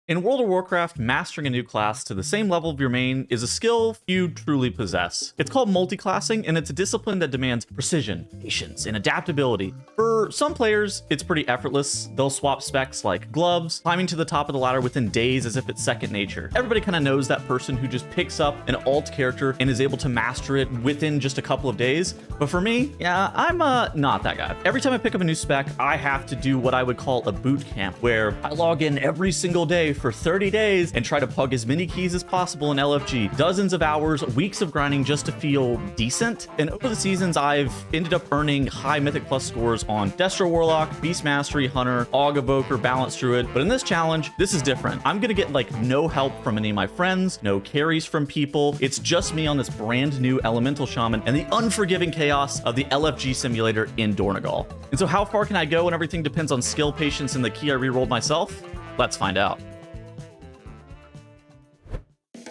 In World of Warcraft, mastering a new class to the same level of your main is a skill few truly possess. It's called multiclassing, and it's a discipline that demands precision, patience, and adaptability. For some players, it's pretty effortless. They'll swap specs like gloves, climbing to the top of the ladder within days as if it's second nature. Everybody kind of knows that person who just picks up an alt character and is able to master it within just a couple of days. But for me, yeah, I'm not that guy. Every time I pick up a new spec, I have to do what I would call a boot camp, where I log in every single day for 30 days and try to pug as many keys as possible in LFG. Dozens of hours, weeks of grinding just to feel decent. And over the seasons, I've ended up earning high Mythic Plus scores on Destro Warlock, Beast Mastery, Hunter, Aug Evoker, Balance Druid. But in this challenge, this is different. I'm gonna get like no help from any of my friends, no carries from people. It's just me on this brand new Elemental Shaman and the unforgiving chaos of the LFG simulator in Dornegal. And so how far can I go when everything depends on skill, patience, and the key I rerolled myself? Let's find out.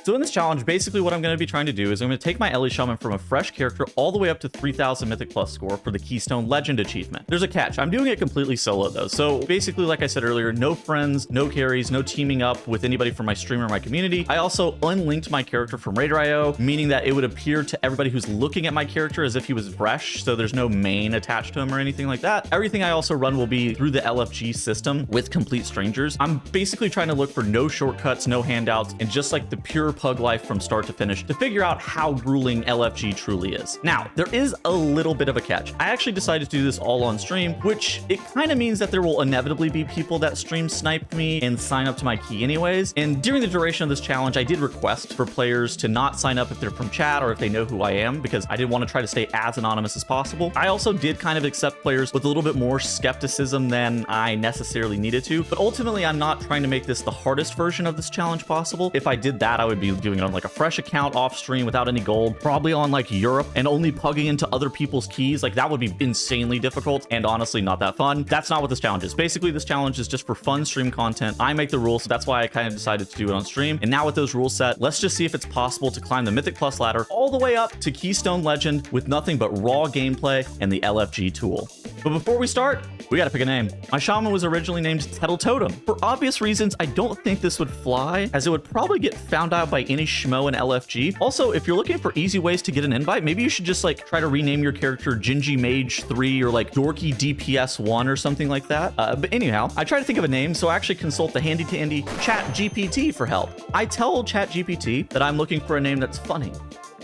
So in this challenge, basically what I'm going to be trying to do is I'm going to take my Ellie Shaman from a fresh character all the way up to 3000 Mythic Plus score for the Keystone Legend achievement. There's a catch. I'm doing it completely solo though. So basically, like I said earlier, no friends, no carries, no teaming up with anybody from my stream or my community. I also unlinked my character from Raider.io, meaning that it would appear to everybody who's looking at my character as if he was fresh. So there's no main attached to him or anything like that. Everything I also run will be through the LFG system with complete strangers. I'm basically trying to look for no shortcuts, no handouts, and just like the pure pug life from start to finish to figure out how grueling LFG truly is. Now, there is a little bit of a catch. I actually decided to do this all on stream, which it kind of means that there will inevitably be people that stream snipe me and sign up to my key anyways. And during the duration of this challenge, I did request for players to not sign up if they're from chat or if they know who I am, because I did want to try to stay as anonymous as possible. I also did kind of accept players with a little bit more skepticism than I necessarily needed to, but ultimately I'm not trying to make this the hardest version of this challenge possible. If I did that, I would be doing it on like a fresh account off stream without any gold, probably on like Europe, and only pugging into other people's keys. Like that would be insanely difficult and honestly not that fun. That's not what this challenge is. Basically, this challenge is just for fun stream content. I make the rules, so that's why I kind of decided to do it on stream. And now with those rules set, let's just see if it's possible to climb the Mythic Plus ladder all the way up to Keystone Legend with nothing but raw gameplay and the LFG tool. But before we start, we gotta pick a name. My shaman was originally named Tettle Totem. For obvious reasons, I don't think this would fly, as it would probably get found out by any schmo in LFG. Also, if you're looking for easy ways to get an invite, maybe you should just like try to rename your character Gingy Mage 3 or like Dorky DPS 1 or something like that. But anyhow, I try to think of a name, so I actually consult the handy dandy ChatGPT for help. I tell ChatGPT that I'm looking for a name that's funny,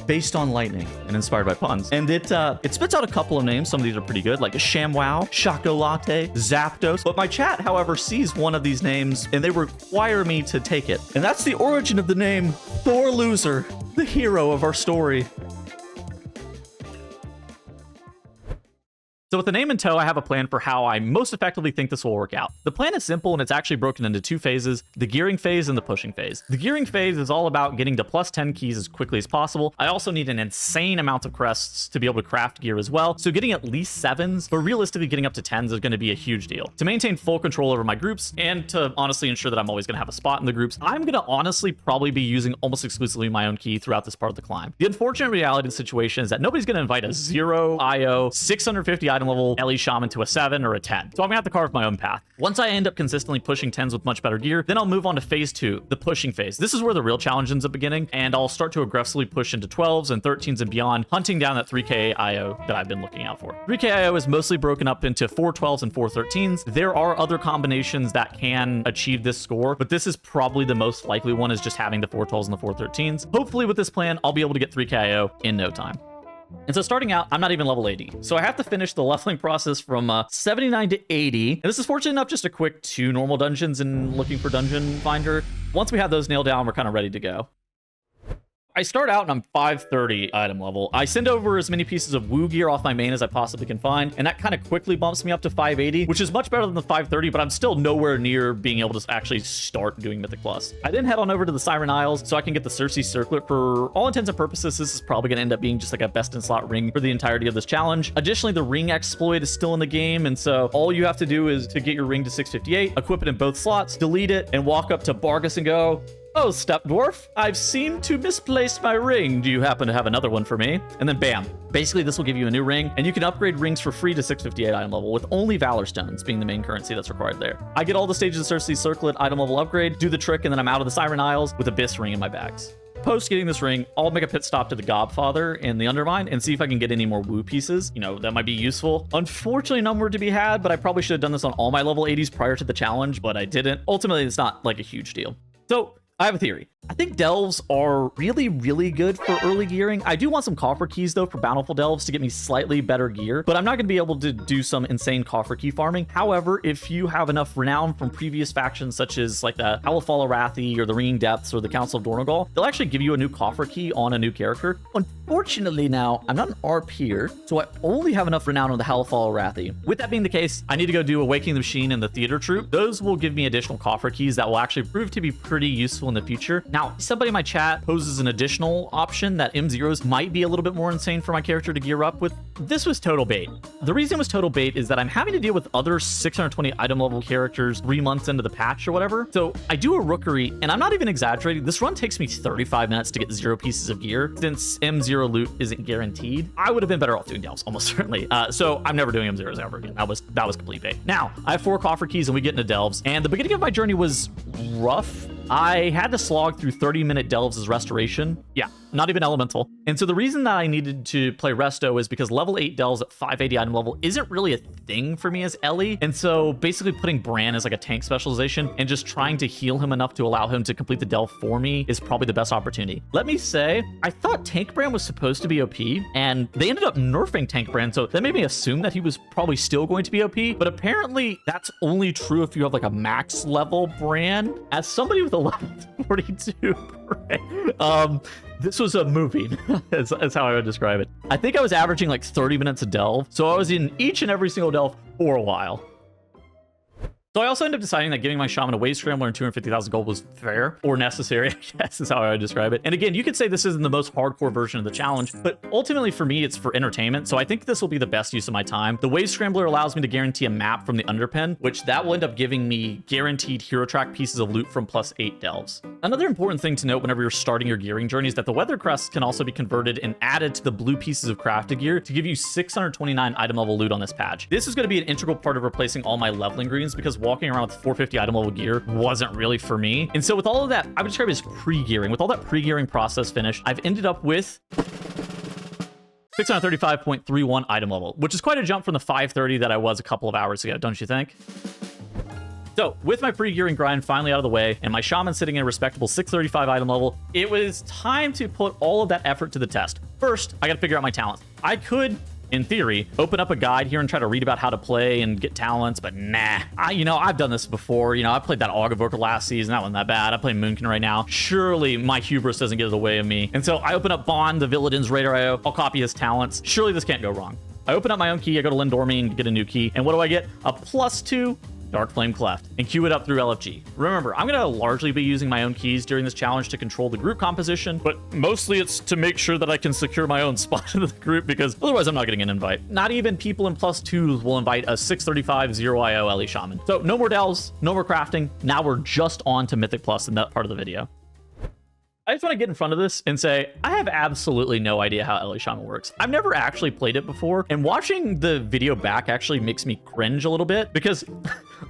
based on lightning and inspired by puns, and it spits out a couple of names. Some of these are pretty good, like a ShamWow, Chocolate, Zapdos. But my chat, however, sees one of these names and they require me to take it, and that's the origin of the name Thorloser, the hero of our story. So with the name in tow, I have a plan for how I most effectively think this will work out. The plan is simple, and it's actually broken into two phases: the gearing phase and the pushing phase. The gearing phase is all about getting to plus 10 keys as quickly as possible. I also need an insane amount of crests to be able to craft gear as well, so getting at least 7s, but realistically getting up to 10s is going to be a huge deal. To maintain full control over my groups, and to honestly ensure that I'm always going to have a spot in the groups, I'm going to honestly probably be using almost exclusively my own key throughout this part of the climb. The unfortunate reality of the situation is that nobody's going to invite a 0 IO, 650 item level Ellie Shaman to a 7 or a 10. So I'm gonna have to carve my own path. Once I end up consistently pushing 10s with much better gear, then I'll move on to phase 2, the pushing phase. This is where the real challenge ends up beginning, and I'll start to aggressively push into 12s and 13s and beyond, hunting down that 3k IO that I've been looking out for. 3k IO is mostly broken up into 4 12s and 4 13s. There are other combinations that can achieve this score, but this is probably the most likely one, is just having the 4 12s and the 4 13s. Hopefully with this plan, I'll be able to get 3k IO in no time. And so starting out, I'm not even level 80. So I have to finish the leveling process from 79 to 80. And this is fortunate enough, just a quick 2 normal dungeons and looking for Dungeon Finder. Once we have those nailed down, we're kind of ready to go. I start out and I'm 530 item level. I send over as many pieces of woo gear off my main as I possibly can find, and that kind of quickly bumps me up to 580, which is much better than the 530, but I'm still nowhere near being able to actually start doing Mythic Plus. I then head on over to the Siren Isles so I can get the Cersei Circlet. For all intents and purposes, this is probably going to end up being just like a best in slot ring for the entirety of this challenge. Additionally, the ring exploit is still in the game, and so all you have to do is to get your ring to 658, equip it in both slots, delete it, and walk up to Bargus and go, Oh, step dwarf, I've seemed to misplace my ring. Do you happen to have another one for me? And then bam. Basically, this will give you a new ring, and you can upgrade rings for free to 658 item level, with only Valor Stones being the main currency that's required there. I get all the stages of Cersei's Circlet item level upgrade, do the trick, and then I'm out of the Siren Isles with Abyss ring in my bags. Post getting this ring, I'll make a pit stop to the Godfather in the Undermine and see if I can get any more woo pieces. You know, that might be useful. Unfortunately, none were to be had, but I probably should have done this on all my level 80s prior to the challenge, but I didn't. Ultimately, it's not like a huge deal. So I have a theory. I think delves are really, really good for early gearing. I do want some coffer keys though for bountiful delves to get me slightly better gear, but I'm not going to be able to do some insane coffer key farming. However, if you have enough renown from previous factions such as like the Howlfall Arathi or the Ringing Depths or the Council of Dornogal, they'll actually give you a new coffer key on a new character. Unfortunately now, I'm not an ARP here, so I only have enough renown on the Howlfall Arathi. With that being the case, I need to go do Awakening the Machine and the Theater Troupe. Those will give me additional coffer keys that will actually prove to be pretty useful in the future. Now, somebody in my chat poses an additional option that M0s might be a little bit more insane for my character to gear up with. This was total bait. The reason it was total bait is that I'm having to deal with other 620 item level characters 3 months into the patch or whatever. So I do a rookery, and I'm not even exaggerating. This run takes me 35 minutes to get 0 pieces of gear. Since M0 loot isn't guaranteed, I would have been better off doing delves, almost certainly. So I'm never doing M0s ever again. That was complete bait. Now, I have 4 coffer keys and we get into delves, and the beginning of my journey was rough. I had to slog through 30-minute delves as restoration. Yeah, not even elemental. And so the reason that I needed to play resto is because level 8 delves at 580 item level isn't really a thing for me as Ellie. And so basically putting Bran as like a tank specialization and just trying to heal him enough to allow him to complete the delve for me is probably the best opportunity. Let me say, I thought Tank Bran was supposed to be OP, and they ended up nerfing Tank Bran, so that made me assume that he was probably still going to be OP, but apparently that's only true if you have like a max level Bran. As somebody with a level 42 Bran, this was a movie. That's how I would describe it. I think I was averaging like 30 minutes a delve, so I was in each and every single delve for a while. So I also ended up deciding that giving my shaman a wave scrambler and 250,000 gold was fair or necessary, I guess is how I would describe it. And again, you could say this isn't the most hardcore version of the challenge, but ultimately for me, it's for entertainment. So I think this will be the best use of my time. The wave scrambler allows me to guarantee a map from the underpen, which that will end up giving me guaranteed hero track pieces of loot from +8 delves. Another important thing to note whenever you're starting your gearing journey is that the weather crests can also be converted and added to the blue pieces of crafted gear to give you 629 item level loot on this patch. This is going to be an integral part of replacing all my leveling greens because walking around with 450 item level gear wasn't really for me. And so with all of that, I would describe it as pre-gearing. With all that pre-gearing process finished, I've ended up with 635.31 item level, which is quite a jump from the 530 that I was a couple of hours ago, don't you think? So with my pre-gearing grind finally out of the way and my shaman sitting in a respectable 635 item level, it was time to put all of that effort to the test. First, I got to figure out my talents. I could, in theory, open up a guide here and try to read about how to play and get talents, but nah. I've done this before. I played that Augavoker last season. That wasn't that bad. I play Moonkin right now. Surely my hubris doesn't get in the way of me. And so I open up Bond, the Villadin's Radar IO. I'll copy his talents. Surely this can't go wrong. I open up my own key. I go to Lindormi and get a new key. And what do I get? A +2 Dark Flame Cleft, and queue it up through LFG. Remember, I'm going to largely be using my own keys during this challenge to control the group composition, but mostly it's to make sure that I can secure my own spot in the group, because otherwise I'm not getting an invite. Not even people in +2s will invite a 635 0IO Ellie Shaman. So no more delves, no more crafting. Now we're just on to Mythic Plus in that part of the video. I just want to get in front of this and say, I have absolutely no idea how Ellie Shaman works. I've never actually played it before, and watching the video back actually makes me cringe a little bit because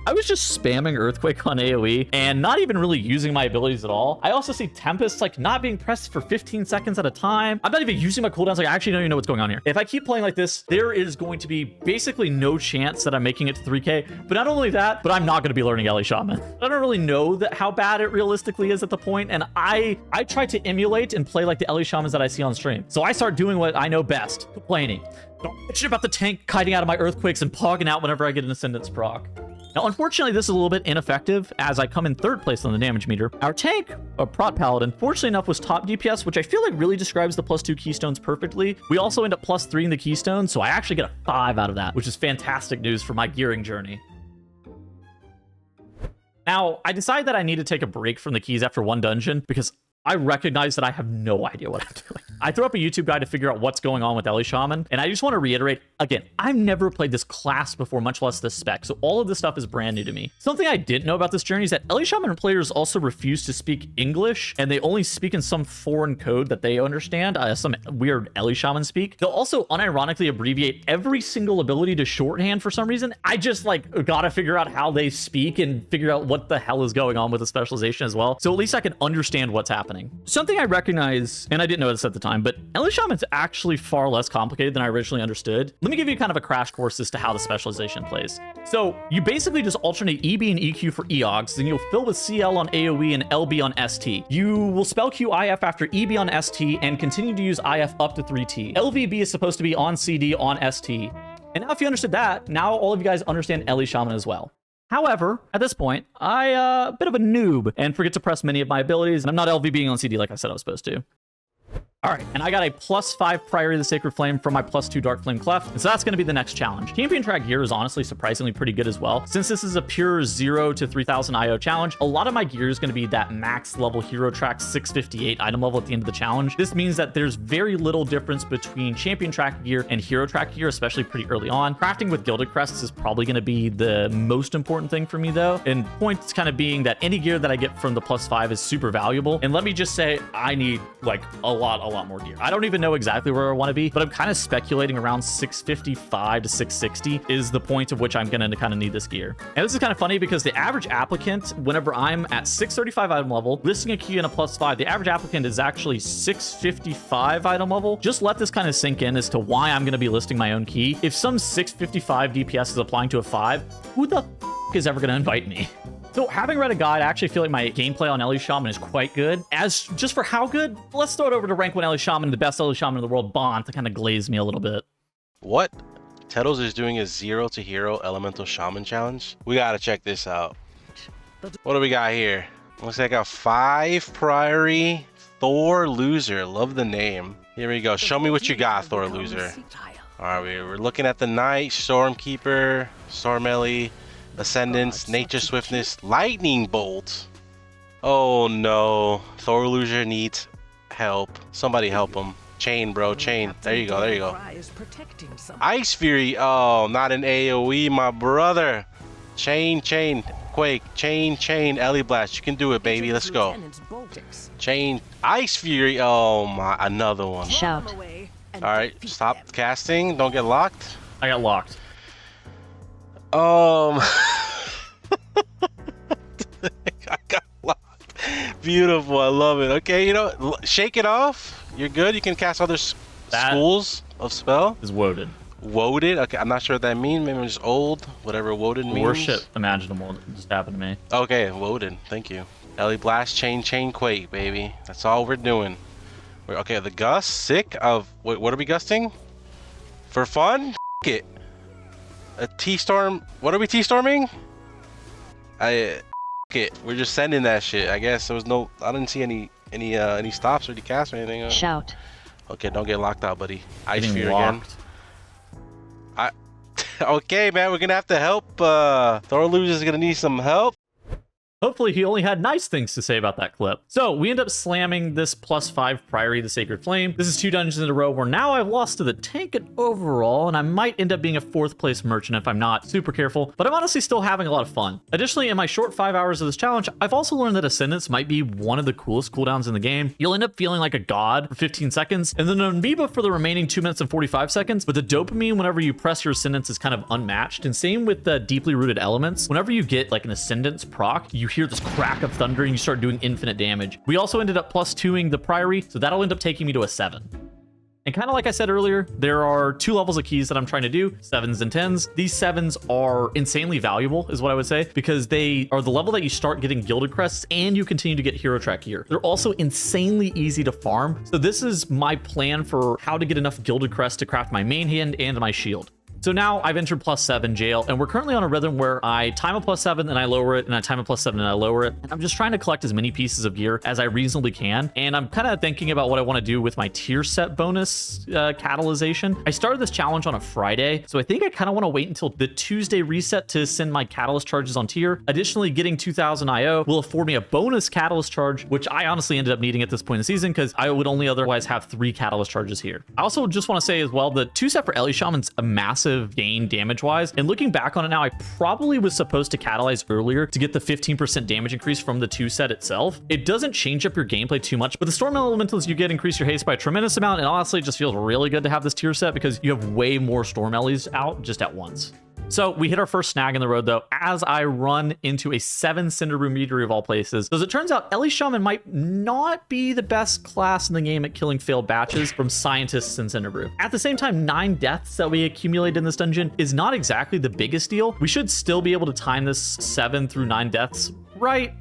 I was just spamming Earthquake on AoE and not even really using my abilities at all. I also see Tempest like not being pressed for 15 seconds at a time. I'm not even using my cooldowns. Like I actually don't even know what's going on here. If I keep playing like this, there is going to be basically no chance that I'm making it to 3K. But not only that, but I'm not going to be learning Ellie Shaman. I don't really know how bad it realistically is at the point, and I try to emulate and play like the Ellie Shamans that I see on stream. So I start doing what I know best, complaining. Don't bitch about the tank kiting out of my earthquakes and pogging out whenever I get an Ascendance proc. Now, unfortunately, this is a little bit ineffective as I come in 3rd place on the damage meter. Our tank, a Prot Paladin, fortunately enough was top DPS, which I feel like really describes the +2 keystones perfectly. We also end up +3 in the keystone, so I actually get a 5 out of that, which is fantastic news for my gearing journey. Now, I decided that I need to take a break from the keys after one dungeon because I recognize that I have no idea what I'm doing. I threw up a YouTube guide to figure out what's going on with Ellie Shaman, and I just want to reiterate, again, I've never played this class before, much less this spec, so all of this stuff is brand new to me. Something I didn't know about this journey is that Ellie Shaman players also refuse to speak English, and they only speak in some foreign code that they understand, some weird Ellie Shaman speak. They'll also unironically abbreviate every single ability to shorthand for some reason. I just like gotta figure out how they speak and figure out what the hell is going on with the specialization as well, so at least I can understand what's happening. Something I recognize, and I didn't know this at the time, but Ellie Shaman's actually far less complicated than I originally understood. Let me give you kind of a crash course as to how the specialization plays. So you basically just alternate EB and EQ for EOGs, then you'll fill with CL on AoE and LB on ST. You will spell Q IF after EB on ST and continue to use IF up to 3T. LVB is supposed to be on CD on ST. And now if you understood that, now all of you guys understand Ellie Shaman as well. However, at this point, a bit of a noob and forget to press many of my abilities, and I'm not LVBing on CD like I said I was supposed to. All right, and I got a +5 Priority of the Sacred Flame from my +2 Dark Flame Cleft, and so that's going to be the next challenge. Champion track gear is honestly surprisingly pretty good as well. Since this is a pure 0 to 3000 IO challenge, a lot of my gear is going to be that max level hero track 658 item level at the end of the challenge. This means that there's very little difference between champion track gear and hero track gear, especially pretty early on. Crafting with Gilded Crests is probably going to be the most important thing for me though, and points kind of being that any gear that I get from the +5 is super valuable. And let me just say, I need like a lot more gear. I don't even know exactly where I want to be, but I'm kind of speculating around 655 to 660 is the point of which I'm going to kind of need this gear. And this is kind of funny because the average applicant, whenever I'm at 635 item level, listing a key in a +5, the average applicant is actually 655 item level. Just let this kind of sink in as to why I'm going to be listing my own key. If some 655 DPS is applying to a 5, who the is ever going to invite me? So having read a guide, I actually feel like my gameplay on Ellie Shaman is quite good. As just for how good, let's throw it over to rank 1 Ellie Shaman, the best Ellie Shaman in the world, Bond, to kind of glaze me a little bit. What? Tettles is doing a 0 to hero elemental shaman challenge? We gotta check this out. What do we got here? Looks like a 5 priority Thorloser. Love the name. Here we go. Show me what you got, Thorloser. Alright, we're looking at the Knight, Stormkeeper, Stormelly, Ascendance, Nature Swiftness, Lightning Bolt. Oh no, Thorloser needs help. Somebody help him. Chain, bro, chain. There you go, there you go. Ice Fury. Oh, not an AoE, my brother. Chain, Quake, chain, Ellie Blast. You can do it, baby. Let's go. Chain, Ice Fury. Oh my, another one. Shout. All right, stop casting. Don't get locked. I got locked. I got locked. Beautiful, I love it. Okay, you know, shake it off. You're good. You can cast other schools of spell. Is woaded. Woaded? Okay, I'm not sure what that means. Maybe I'm just old. Whatever woaded means. Worship imaginable just happened to me. Okay, woaded. Thank you. Ellie Blast, chain, Quake, baby. That's all we're doing. Okay, the gust. Sick of. Wait, what are we gusting? For fun? F it. A T-storm. What are we T-storming? It. We're just sending that shit. I guess there was no. I didn't see any stops or any casts or anything. Shout. Okay, don't get locked out, buddy. Ice Fear locked. Again. Okay, man, we're gonna have to help. Thorloser is gonna need some help. Hopefully he only had nice things to say about that clip. So we end up slamming this +5 Priory of the Sacred Flame. This is 2 dungeons in a row where now I've lost to the tank and overall, and I might end up being a 4th place merchant if I'm not super careful, but I'm honestly still having a lot of fun. Additionally, in my short 5 hours of this challenge, I've also learned that Ascendance might be one of the coolest cooldowns in the game. You'll end up feeling like a god for 15 seconds, and then an Amoeba for the remaining 2 minutes and 45 seconds, but the dopamine whenever you press your Ascendance is kind of unmatched, and same with the deeply rooted elements. Whenever you get like an Ascendance proc, you hear this crack of thunder and you start doing infinite damage. We also ended up +2ing the Priory, so that'll end up taking me to a 7. And kind of like I said earlier, there are 2 levels of keys that I'm trying to do, 7s and 10s. These 7s are insanely valuable, is what I would say, because they are the level that you start getting Gilded Crests and you continue to get Hero Track gear. They're also insanely easy to farm. So this is my plan for how to get enough Gilded Crests to craft my main hand and my shield. So now I've entered +7 jail, and we're currently on a rhythm where I time a +7, then I lower it, and I time a +7, and I lower it. And I'm just trying to collect as many pieces of gear as I reasonably can. And I'm kind of thinking about what I want to do with my tier set bonus catalyzation. I started this challenge on a Friday, so I think I kind of want to wait until the Tuesday reset to send my catalyst charges on tier. Additionally, getting 2000 IO will afford me a bonus catalyst charge, which I honestly ended up needing at this point in the season because I would only otherwise have 3 catalyst charges here. I also just want to say as well, the 2 set for Ellie Shaman's a massive gain damage-wise, and looking back on it now, I probably was supposed to catalyze earlier to get the 15% damage increase from the 2 set itself. It doesn't change up your gameplay too much, but the Storm Elementals you get increase your haste by a tremendous amount, and honestly, it just feels really good to have this tier set because you have way more Storm Ellies out just at once. So we hit our first snag in the road, though, as I run into a 7 Cinderbrew Meteory of all places. So as it turns out, Ellie Shaman might not be the best class in the game at killing failed batches from Scientists and Cinderbrew. At the same time, 9 deaths that we accumulate in this dungeon is not exactly the biggest deal. We should still be able to time this 7 through 9 deaths, right?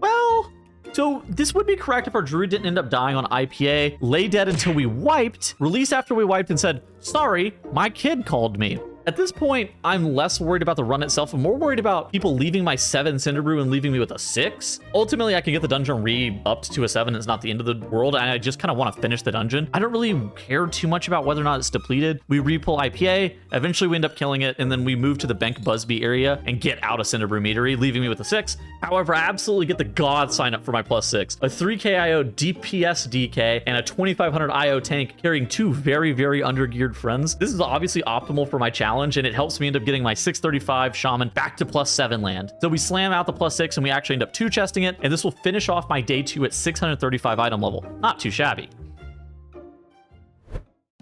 Well, so this would be correct if our druid didn't end up dying on IPA, lay dead until we wiped, release after we wiped and said, sorry, my kid called me. At this point, I'm less worried about the run itself. I'm more worried about people leaving my 7 Cinderbrew and leaving me with a 6. Ultimately, I can get the dungeon re-upped to a 7. It's not the end of the world, and I just kind of want to finish the dungeon. I don't really care too much about whether or not it's depleted. We re-pull IPA, eventually we end up killing it, and then we move to the Bank Busby area and get out of Cinderbrew Meteory, leaving me with a 6. However, I absolutely get the God sign up for my +6. A 3k IO DPS DK and a 2500 IO tank carrying 2 very, very undergeared friends. This is obviously optimal for my challenge, and it helps me end up getting my 635 Shaman back to +7 land. So we slam out the +6 and we actually end up 2-chesting it, and this will finish off my day 2 at 635 item level. Not too shabby.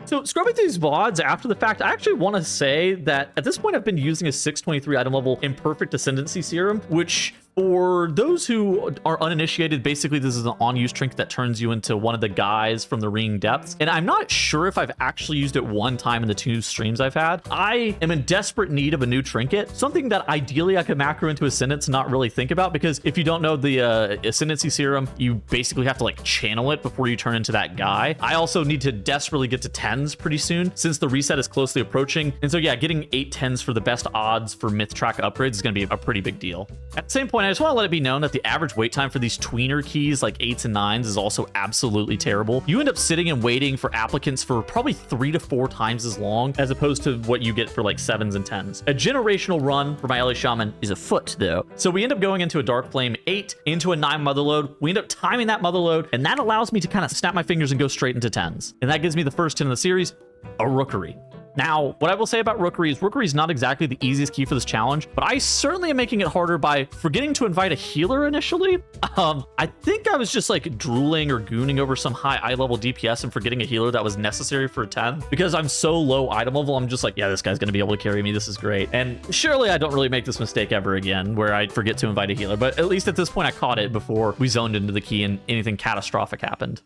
So scrubbing through these VODs after the fact, I actually want to say that at this point I've been using a 623 item level Imperfect Ascendancy Serum, which for those who are uninitiated, basically this is an on-use trinket that turns you into one of the guys from the Ring Depths. And I'm not sure if I've actually used it one time in the 2 streams I've had. I am in desperate need of a new trinket, something that ideally I could macro into Ascendance and not really think about, because if you don't know the Ascendancy Serum, you basically have to like channel it before you turn into that guy. I also need to desperately get to 10s pretty soon since the reset is closely approaching. And so yeah, getting 8 10s for the best odds for myth track upgrades is going to be a pretty big deal. At the same point, I just want to let it be known that the average wait time for these tweener keys like 8s and 9s is also absolutely terrible. You end up sitting and waiting for applicants for probably 3 to 4 times as long as opposed to what you get for like 7s and 10s. A generational run for my Ellie Shaman is afoot though. So we end up going into a Dark Flame 8 into a 9 Motherload. We end up timing that Motherload, and that allows me to kind of snap my fingers and go straight into 10s. And that gives me the first 10 in the series, a Rookery. Now, what I will say about Rookery is not exactly the easiest key for this challenge, but I certainly am making it harder by forgetting to invite a healer initially. I think I was just like drooling or gooning over some high eye level DPS and forgetting a healer that was necessary for a 10. Because I'm so low item level, I'm just like, yeah, this guy's going to be able to carry me. This is great. And surely I don't really make this mistake ever again where I forget to invite a healer, but at least at this point I caught it before we zoned into the key and anything catastrophic happened.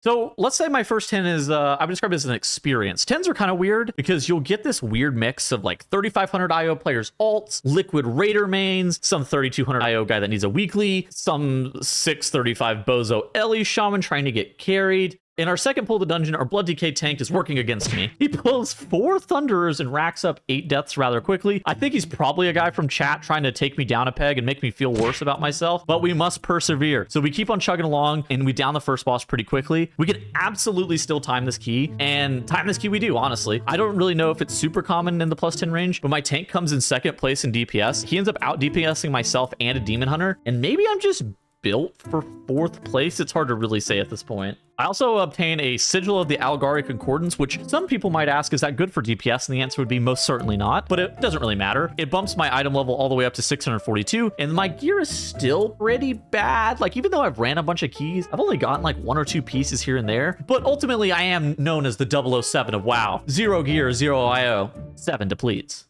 So let's say my first 10 is, I would describe it as an experience. 10s are kind of weird because you'll get this weird mix of like 3,500 IO players alts, liquid raider mains, some 3,200 IO guy that needs a weekly, some 635 bozo Ellie Shaman trying to get carried. In our second pull of the dungeon, our Blood DK tank is working against me. He pulls 4 Thunderers and racks up 8 deaths rather quickly. I think he's probably a guy from chat trying to take me down a peg and make me feel worse about myself, but we must persevere. So we keep on chugging along and we down the first boss pretty quickly. We can absolutely still time this key, and time this key we do, honestly. I don't really know if it's super common in the +10 range, but my tank comes in 2nd place in DPS. He ends up out DPSing myself and a Demon Hunter, and maybe I'm just built for 4th place. It's hard to really say at this point. I also obtain a Sigil of the Algari Concordance, which some people might ask, is that good for DPS? And the answer would be most certainly not, but it doesn't really matter. It bumps my item level all the way up to 642, and my gear is still pretty bad. Like, even though I've ran a bunch of keys, I've only gotten like 1 or 2 pieces here and there, but ultimately I am known as the 007 of WoW. 0 gear, 0 IO, 7 depletes.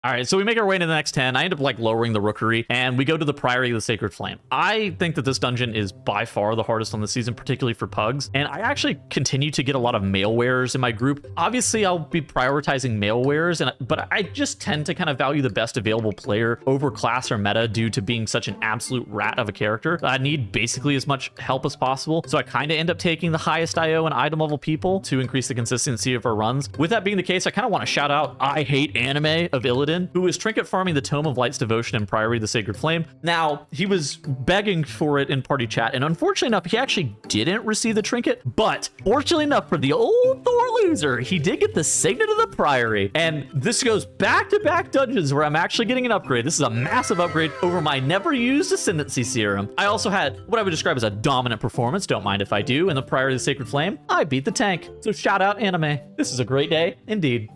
All right, so we make our way into the next 10. I end up like lowering the rookery and we go to the Priory of the Sacred Flame. I think that this dungeon is by far the hardest on the season, particularly for pugs. And I actually continue to get a lot of male wearers in my group. Obviously, I'll be prioritizing male wearers, but I just tend to kind of value the best available player over class or meta due to being such an absolute rat of a character. I need basically as much help as possible. So I kind of end up taking the highest IO and item level people to increase the consistency of our runs. With that being the case, I kind of want to shout out I Hate Anime of Illidan, who is trinket farming the Tome of Light's Devotion in Priory of the Sacred Flame. Now, he was begging for it in party chat, and unfortunately enough, he actually didn't receive the trinket, but fortunately enough for the old Thorloser, he did get the Signet of the Priory, and this goes back-to-back dungeons where I'm actually getting an upgrade. This is a massive upgrade over my never-used Ascendancy Serum. I also had what I would describe as a dominant performance, don't mind if I do, in the Priory of the Sacred Flame. I beat the tank, so shout out Anime. This is a great day, indeed.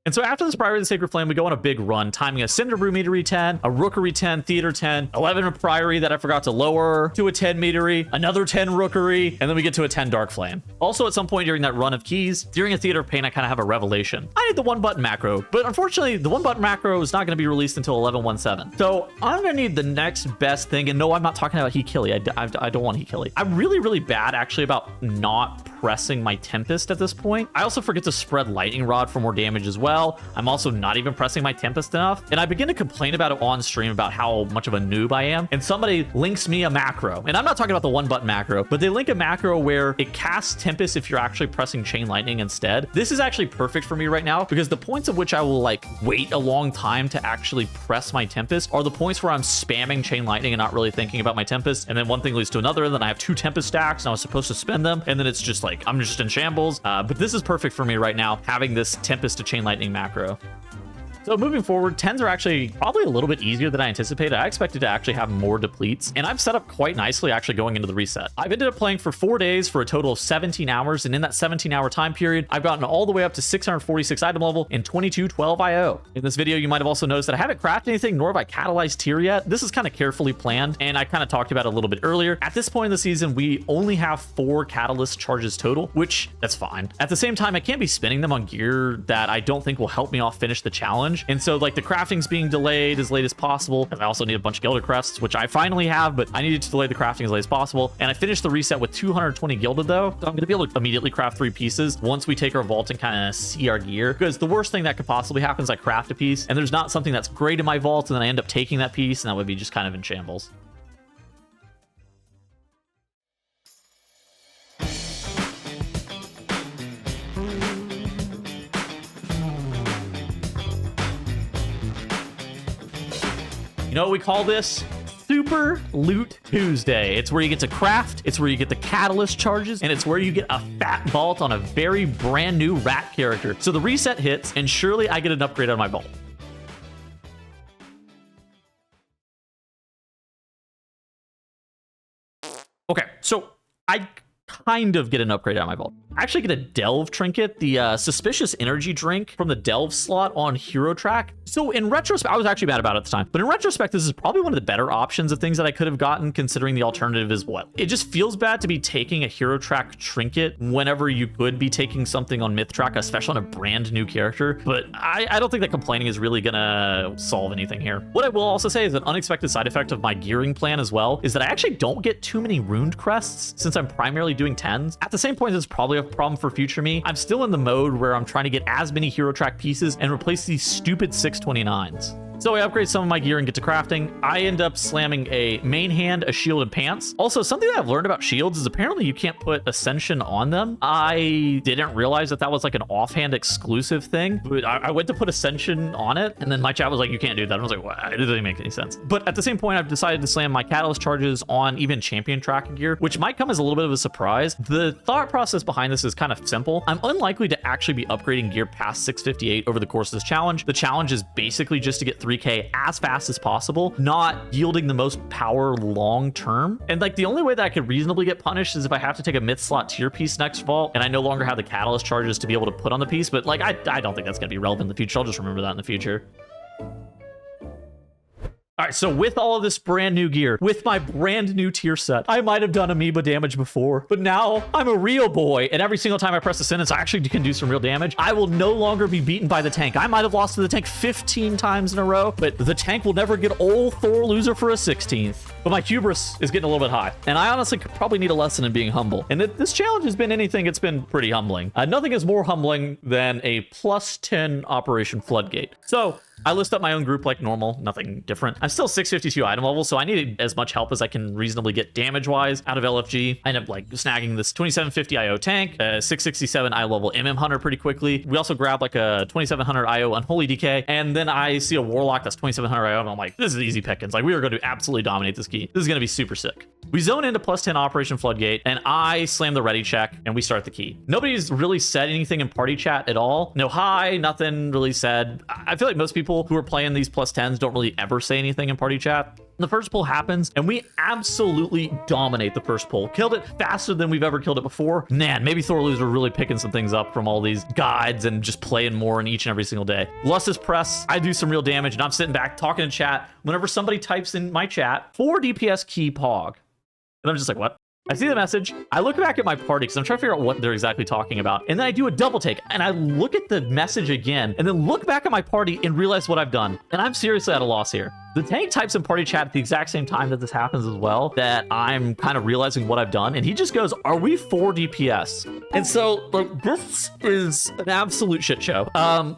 And so after this Priory of the Sacred Flame, we go on a big run, timing a Cinder Brew metery 10, a Rookery 10, Theater 10, 11 Priory that I forgot to lower to a 10 metery, another 10 Rookery, and then we get to a 10 Dark Flame. Also, at some point during that run of keys, during a Theater of Pain, I kind of have a revelation. I need the one button macro, but unfortunately, the one button macro is not going to be released until 11.17. So I'm going to need the next best thing. And no, I'm not talking about Hikili. I don't want Hikili. I'm really bad actually about not pressing my Tempest at this point. I also forget to spread Lightning Rod for more damage as well. I'm also not even pressing my Tempest enough, and I begin to complain about it on stream about how much of a noob I am, and somebody links me a macro, and I'm not talking about the one button macro, but they link a macro where it casts Tempest if you're actually pressing Chain Lightning instead. This is actually perfect for me right now because the points at which I will like wait a long time to actually press my Tempest are the points where I'm spamming Chain Lightning and not really thinking about my Tempest, and then one thing leads to another, and then I have 2 Tempest stacks and I was supposed to spend them, and then it's just like I'm just in shambles. But this is perfect for me right now, having this Tempest to Chain Lightning macro. So moving forward, 10s are actually probably a little bit easier than I anticipated. I expected to actually have more depletes, and I've set up quite nicely actually going into the reset. I've ended up playing for 4 days for a total of 17 hours, and in that 17-hour time period, I've gotten all the way up to 646 item level and 2212 IO. In this video, you might have also noticed that I haven't crafted anything, nor have I catalyzed tier yet. This is kind of carefully planned, and I kind of talked about it a little bit earlier. At this point in the season, we only have 4 catalyst charges total, which that's fine. At the same time, I can't be spending them on gear that I don't think will help me off finish the challenge, and so like the crafting's being delayed as late as possible. I also need a bunch of Gilded Crests, which I finally have, but I needed to delay the crafting as late as possible. And I finished the reset with 220 Gilded though. So I'm gonna be able to immediately craft 3 pieces once we take our vault and kind of see our gear. Because the worst thing that could possibly happen is I craft a piece and there's not something that's great in my vault, and then I end up taking that piece, and that would be just kind of in shambles. You know what we call this? Super Loot Tuesday. It's where you get to craft, it's where you get the catalyst charges, and it's where you get a fat vault on a very brand new rat character. So the reset hits, and surely I get an upgrade on my vault. Okay, so I kind of get an upgrade on my vault. I actually get a Delve trinket, the Suspicious Energy drink from the Delve slot on Hero Track. So in retrospect, I was actually mad about it at the time, but in retrospect, this is probably one of the better options of things that I could have gotten, considering the alternative is what? It just feels bad to be taking a Hero Track trinket whenever you could be taking something on Myth Track, especially on a brand new character. But I don't think that complaining is really gonna solve anything here. What I will also say is an unexpected side effect of my gearing plan as well is that I actually don't get too many runed crests since I'm primarily doing 10s. At the same point, it's probably a problem for future me. I'm still in the mode where I'm trying to get as many Hero Track pieces and replace these stupid 629s. So I upgrade some of my gear and get to crafting. I end up slamming a main hand, a shield, and pants. Also, something that I've learned about shields is apparently you can't put Ascension on them. I didn't realize that that was like an offhand exclusive thing, but I went to put Ascension on it, and then my chat was like, you can't do that. And I was like, what? It doesn't make any sense. But at the same point, I've decided to slam my Catalyst charges on even Champion Track gear, which might come as a little bit of a surprise. The thought process behind this is kind of simple. I'm unlikely to actually be upgrading gear past 658 over the course of this challenge. The challenge is basically just to get 3K as fast as possible, not yielding the most power long term. And like the only way that I could reasonably get punished is if I have to take a myth slot tier piece next vault and I no longer have the catalyst charges to be able to put on the piece. But like I don't think that's gonna be relevant in the future. I'll just remember that in the future. All right, so with all of this brand new gear, with my brand new tier set, I might have done amoeba damage before, but now I'm a real boy, and every single time I press the sentence, I actually can do some real damage. I will no longer be beaten by the tank. I might have lost to the tank 15 times in a row, but the tank will never get old Thorloser for a 16th. But my hubris is getting a little bit high, and I honestly could probably need a lesson in being humble. And if this challenge has been anything, it's been pretty humbling. Nothing is more humbling than a plus 10 Operation Floodgate. So I list up my own group like normal, nothing different. I'm still 652 item level, so I need as much help as I can reasonably get damage-wise out of LFG. I end up like snagging this 2750 IO tank, a 667 IO level MM Hunter pretty quickly. We also grab like a 2700 IO Unholy DK, and then I see a Warlock that's 2700 IO, and I'm like, this is easy pickings. Like, we are going to absolutely dominate this key. This is going to be super sick. We zone into plus 10 Operation Floodgate, and I slam the ready check, and we start the key. Nobody's really said anything in party chat at all. No hi, nothing really said. I feel like most people who are playing these plus 10s don't really ever say anything in party chat. The first pull happens, and we absolutely dominate the first pull. Killed it faster than we've ever killed it before. Man, maybe Thorloser really picking some things up from all these guides and just playing more in each and every single day. Lust's press, I do some real damage, and I'm sitting back talking in chat. Whenever somebody types in my chat, 4 DPS key Pog. And I'm just like, what? I see the message. I look back at my party because I'm trying to figure out what they're exactly talking about. And then I do a double take and I look at the message again and then look back at my party and realize what I've done. And I'm seriously at a loss here. The tank types in party chat at the exact same time that this happens as well, that I'm kind of realizing what I've done. And he just goes, are we 4 DPS? And so like, this is an absolute shit show.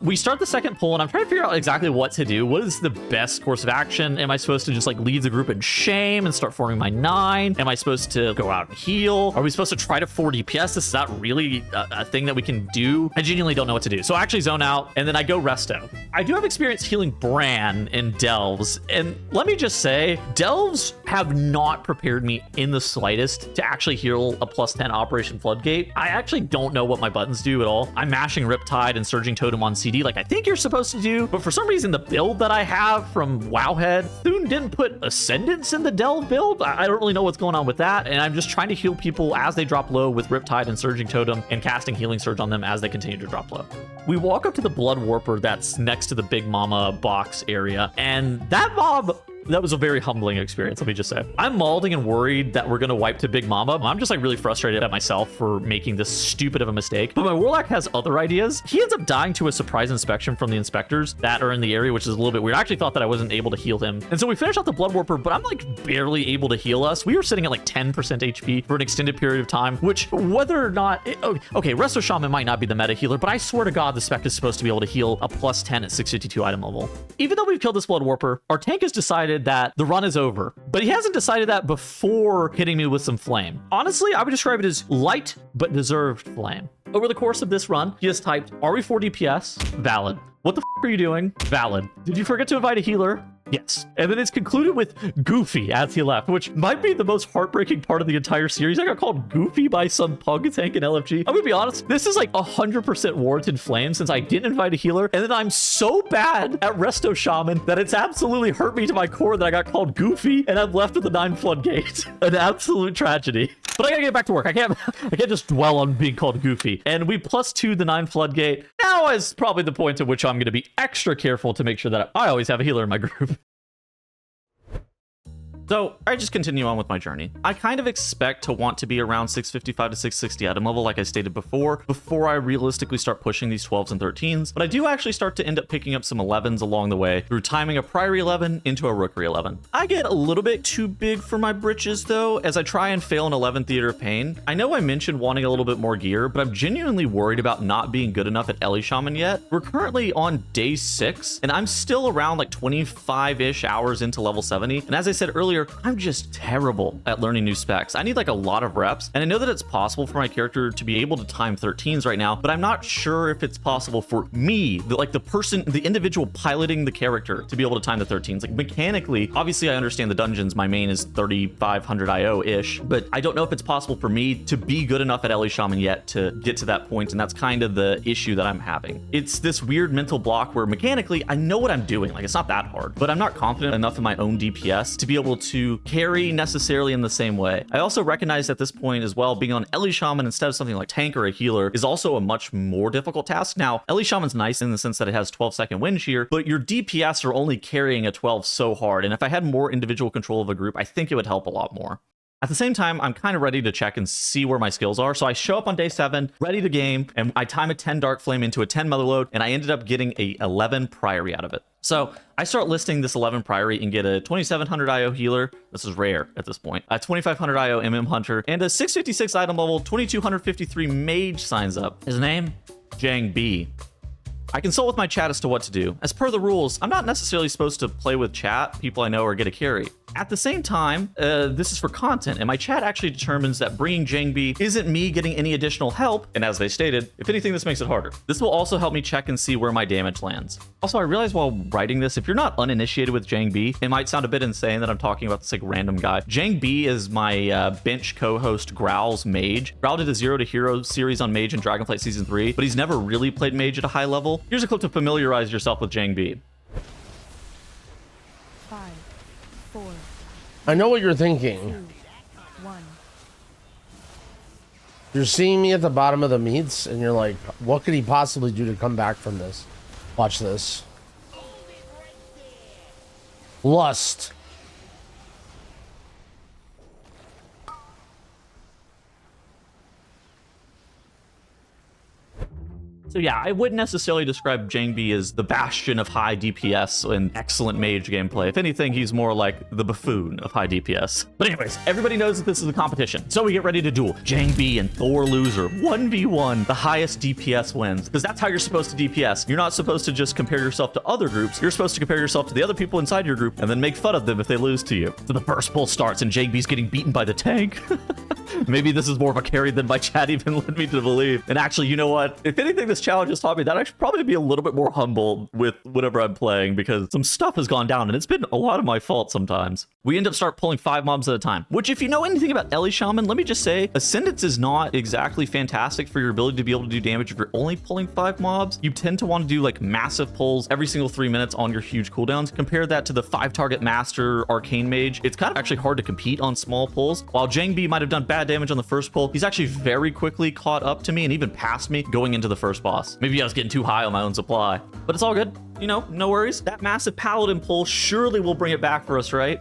We start the second pull and I'm trying to figure out exactly what to do. What is the best course of action? Am I supposed to just like leave the group in shame and start forming my 9? Am I supposed to go out and heal? Are we supposed to try to 4 DPS? This is not really a thing that we can do. I genuinely don't know what to do. So I actually zone out and then I go resto. I do have experience healing Bran in Delves. And let me just say, Delves have not prepared me in the slightest to actually heal a plus 10 Operation Floodgate. I actually don't know what my buttons do at all. I'm mashing Riptide and Surging Totem on CD like I think you're supposed to do, but for some reason the build that I have from Wowhead, Thune didn't put Ascendance in the Delve build. I don't really know what's going on with that, and I'm just trying to heal people as they drop low with Riptide and Surging Totem and casting Healing Surge on them as they continue to drop low. We walk up to the Blood Warper that's next to the Big Mama box area, and that mob, that was a very humbling experience, let me just say. I'm malding and worried that we're gonna wipe to Big Mama. I'm just like really frustrated at myself for making this stupid of a mistake. But my Warlock has other ideas. He ends up dying to a surprise inspection from the inspectors that are in the area, which is a little bit weird. I actually thought that I wasn't able to heal him. And so we finish off the Blood Warper, but I'm like barely able to heal us. We were sitting at like 10% HP for an extended period of time, which whether or not, okay, Resto Shaman might not be the meta healer, but I swear to God, the spec is supposed to be able to heal a plus 10 at 652 item level. Even though we've killed this Blood Warper, our tank has decided that the run is over, but he hasn't decided that before hitting me with some flame. Honestly, I would describe it as light but deserved flame. Over the course of this run, he has typed, are we 4 DPS? Valid. What the f are you doing? Valid. Did you forget to invite a healer? Yes. And then it's concluded with Goofy as he left, which might be the most heartbreaking part of the entire series. I got called Goofy by some pug tank in LFG. I'm gonna be honest, this is like 100% warranted flame since I didn't invite a healer. And then I'm so bad at Resto Shaman that it's absolutely hurt me to my core that I got called Goofy and I'm left with the 9 floodgates. An absolute tragedy. But I gotta get back to work. I can't just dwell on being called Goofy. And we +2 the 9 floodgate. Now is probably the point at which I'm gonna be extra careful to make sure that I always have a healer in my group. So I just continue on with my journey. I kind of expect to want to be around 655 to 660 item level, like I stated before I realistically start pushing these 12s and 13s, but I do actually start to end up picking up some 11s along the way through timing a Priory 11 into a Rookery 11. I get a little bit too big for my britches though, as I try and fail an 11 Theater of Pain. I know I mentioned wanting a little bit more gear, but I'm genuinely worried about not being good enough at Ellie Shaman yet. We're currently on day 6, and I'm still around like 25-ish hours into level 70, and as I said earlier, I'm just terrible at learning new specs. I need like a lot of reps, and I know that it's possible for my character to be able to time 13s right now, but I'm not sure if it's possible for me, the individual piloting the character, to be able to time the 13s. Like mechanically, obviously I understand the dungeons, my main is 3500 IO-ish, but I don't know if it's possible for me to be good enough at Ellie Shaman yet to get to that point, and that's kind of the issue that I'm having. It's this weird mental block where mechanically I know what I'm doing, like it's not that hard, but I'm not confident enough in my own DPS to be able to carry necessarily in the same way. I also recognize at this point as well, being on Ellie Shaman instead of something like tank or a healer is also a much more difficult task. Now, Ellie Shaman's nice in the sense that it has 12-second wind shear, but your DPS are only carrying a 12 so hard, and if I had more individual control of a group, I think it would help a lot more. At the same time, I'm kind of ready to check and see where my skills are. So I show up on day 7, ready to game, and I time a 10 Dark Flame into a 10 Mother Load, and I ended up getting a 11 Priory out of it. So I start listing this 11 Priory and get a 2700 IO healer. This is rare at this point. A 2500 IO MM Hunter, and a 656 item level, 2253 Mage signs up. His name? Jangbi. I consult with my chat as to what to do. As per the rules, I'm not necessarily supposed to play with chat, people I know, or get a carry. At the same time, this is for content, and my chat actually determines that bringing Jangbi isn't me getting any additional help, and as they stated, if anything, this makes it harder. This will also help me check and see where my damage lands. Also, I realized while writing this, if you're not uninitiated with Jangbi, it might sound a bit insane that I'm talking about this like random guy. Jangbi is my bench co-host Growl's mage. Growl did a 0 to Hero series on mage in Dragonflight Season 3, but he's never really played mage at a high level. Here's a clip to familiarize yourself with Jangbi. 5, 4, I know what you're thinking. 2, 1. You're seeing me at the bottom of the meats, and you're like, what could he possibly do to come back from this? Watch this. Lust. So yeah, I wouldn't necessarily describe Jangbi as the bastion of high DPS and excellent mage gameplay. If anything, he's more like the buffoon of high DPS. But anyways, everybody knows that this is a competition. So we get ready to duel. Jangbi and Thorloser, 1v1, the highest DPS wins. Because that's how you're supposed to DPS. You're not supposed to just compare yourself to other groups. You're supposed to compare yourself to the other people inside your group and then make fun of them if they lose to you. So the first pull starts and Jangbi's getting beaten by the tank. Maybe this is more of a carry than my chat even led me to believe. And actually, you know what? If anything, this challenge has taught me that I should probably be a little bit more humble with whatever I'm playing, because some stuff has gone down and it's been a lot of my fault sometimes. We end up start pulling 5 mobs at a time, which if you know anything about Ellie Shaman, let me just say, Ascendance is not exactly fantastic for your ability to be able to do damage if you're only pulling 5 mobs. You tend to want to do like massive pulls every single 3 minutes on your huge cooldowns. Compare that to the 5 target master arcane mage. It's kind of actually hard to compete on small pulls. While Jangbi might have done bad damage on the first pull, he's actually very quickly caught up to me and even passed me going into the first boss. Maybe I was getting too high on my own supply, but it's all good. You know, no worries. That massive paladin pull surely will bring it back for us, right?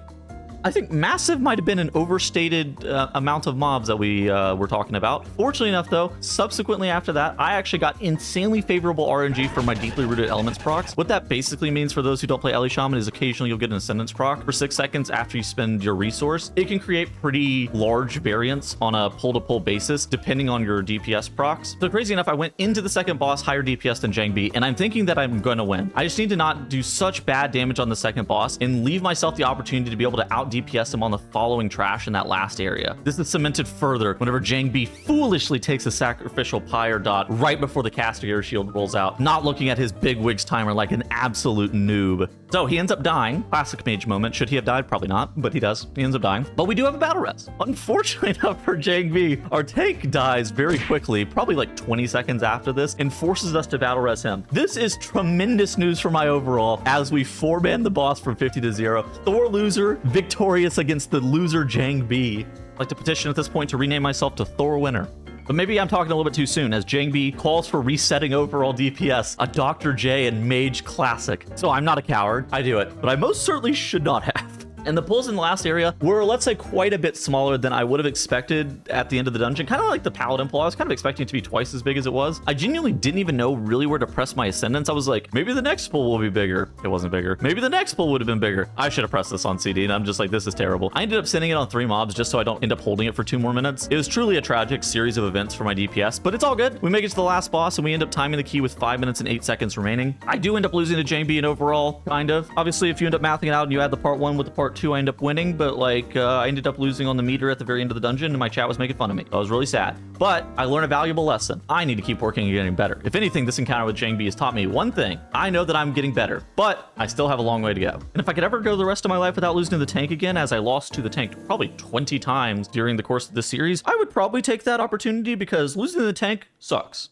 I think massive might have been an overstated amount of mobs that we were talking about. Fortunately enough, though, subsequently after that, I actually got insanely favorable RNG for my deeply rooted elements procs. What that basically means for those who don't play Ellie Shaman is occasionally you'll get an Ascendance proc for 6 seconds after you spend your resource. It can create pretty large variance on a pull-to-pull basis, depending on your DPS procs. So crazy enough, I went into the second boss higher DPS than Jangbi, and I'm thinking that I'm going to win. I just need to not do such bad damage on the second boss and leave myself the opportunity to be able to out DPS him on the following trash in that last area. This is cemented further whenever Jangbi foolishly takes a sacrificial pyre dot right before the castigator shield rolls out, not looking at his big wigs timer like an absolute noob. So he ends up dying. Classic mage moment. Should he have died? Probably not, but he does. He ends up dying. But we do have a battle res. Unfortunately enough for Jangbi, our tank dies very quickly, probably like 20 seconds after this, and forces us to battle res him. This is tremendous news for my overall as we 4-man the boss from 50 to 0. Thorloser victorious against the loser Jangbi. I'd like to petition at this point to rename myself to Thor Winner. But maybe I'm talking a little bit too soon, as Jangbi calls for resetting overall DPS, a Dr. J and Mage classic. So I'm not a coward, I do it, but I most certainly should not have. And the pulls in the last area were, let's say, quite a bit smaller than I would have expected at the end of the dungeon. Kind of like the Paladin pull. I was kind of expecting it to be twice as big as it was. I genuinely didn't even know really where to press my Ascendance. I was like, maybe the next pull will be bigger. It wasn't bigger. Maybe the next pull would have been bigger. I should have pressed this on CD, and I'm just like, this is terrible. I ended up sending it on 3 mobs just so I don't end up holding it for 2 more minutes. It was truly a tragic series of events for my DPS, but it's all good. We make it to the last boss, and we end up timing the key with 5 minutes and 8 seconds remaining. I do end up losing to Jangbi in overall, kind of. Obviously, if you end up mathing it out and you add the part 1 with the part 2, I end up winning. But like I ended up losing on the meter at the very end of the dungeon, and my chat was making fun of me. I was really sad, but I learned a valuable lesson. I need to keep working and getting better. If anything, this encounter with Jangbi has taught me one thing. I know that I'm getting better, but I still have a long way to go. And if I could ever go the rest of my life without losing to the tank again, as I lost to the tank probably 20 times during the course of this series, I would probably take that opportunity, because losing to the tank sucks.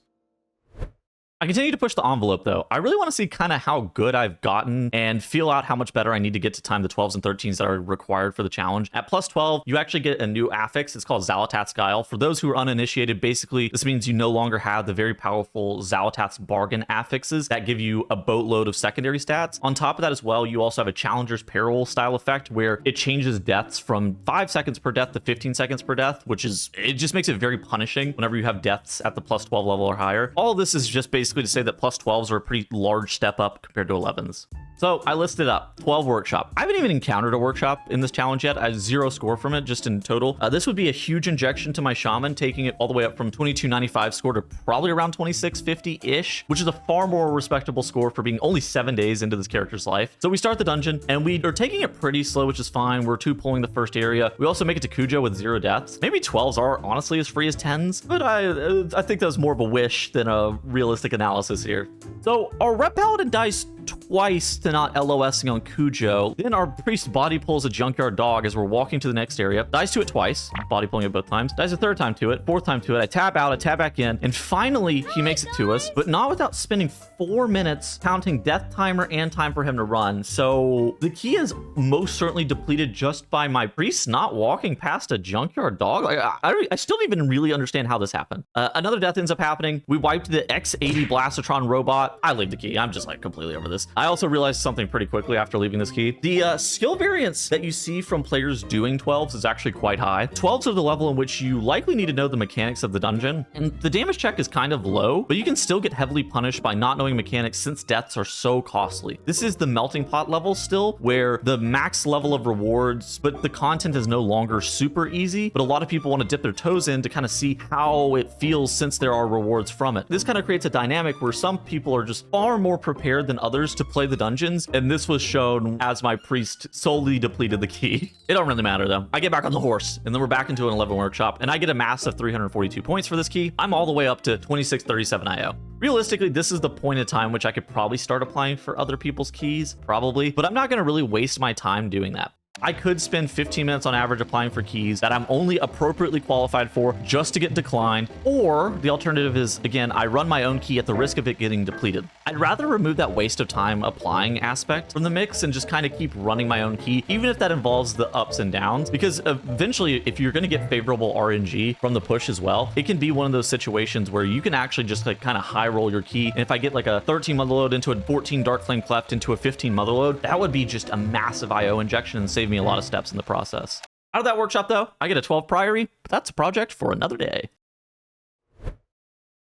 I continue to push the envelope though. I really want to see kind of how good I've gotten and feel out how much better I need to get to time the 12s and 13s that are required for the challenge. At plus 12, you actually get a new affix. It's called Xalatat's Guile. For those who are uninitiated, basically this means you no longer have the very powerful Xalatat's Bargain affixes that give you a boatload of secondary stats. On top of that as well, you also have a Challenger's Peril style effect where it changes deaths from 5 seconds per death to 15 seconds per death, which is, it just makes it very punishing whenever you have deaths at the plus 12 level or higher. All of this is just basically to say that plus 12s are a pretty large step up compared to 11s. So I listed up 12 workshop. I haven't even encountered a workshop in this challenge yet. I have 0 score from it just in total. This would be a huge injection to my shaman, taking it all the way up from 2295 score to probably around 2650-ish, which is a far more respectable score for being only 7 days into this character's life. So we start the dungeon and we are taking it pretty slow, which is fine. We're 2 pulling the first area. We also make it to Cujo with 0 deaths. Maybe 12s are honestly as free as 10s, but I think that was more of a wish than a realistic analysis here. So our rep paladin dies twice to not LOSing on Cujo. Then our priest body pulls a junkyard dog as we're walking to the next area. Dies to it twice, body pulling it both times. Dies a 3rd time to it, 4th time to it. I tab out, I tab back in, and finally he makes it to us, but not without spending 4 minutes counting death timer and time for him to run. So the key is most certainly depleted just by my priest not walking past a junkyard dog. Like, I still don't even really understand how this happened. Another death ends up happening. We wiped the X80 Blastotron robot. I leave the key. I'm just like completely over this. I also realized something pretty quickly after leaving this key. The skill variance that you see from players doing 12s is actually quite high. 12s are the level in which you likely need to know the mechanics of the dungeon, and the damage check is kind of low, but you can still get heavily punished by not knowing mechanics since deaths are so costly. This is the melting pot level still, where the max level of rewards, but the content is no longer super easy, but a lot of people want to dip their toes in to kind of see how it feels since there are rewards from it. This kind of creates a dynamic where some people are just far more prepared than others to play the dungeons, and this was shown as my priest solely depleted the key. It don't really matter though. I get back on the horse, and then we're back into an 11 workshop, and I get a massive 342 points for this key. I'm all the way up to 2637 IO. Realistically, this is the point in time which I could probably start applying for other people's keys, probably, but I'm not going to really waste my time doing that. I could spend 15 minutes on average applying for keys that I'm only appropriately qualified for just to get declined, or the alternative is, again, I run my own key at the risk of it getting depleted. I'd rather remove that waste of time applying aspect from the mix and just kind of keep running my own key, even if that involves the ups and downs, because eventually, if you're going to get favorable RNG from the push as well, it can be one of those situations where you can actually just like kind of high roll your key. And if I get like a 13 motherload into a 14 Dark Flame Cleft into a 15 motherload, that would be just a massive IO injection and save me a lot of steps in the process. Out of that workshop though, I get a 12 priory, but that's a project for another day.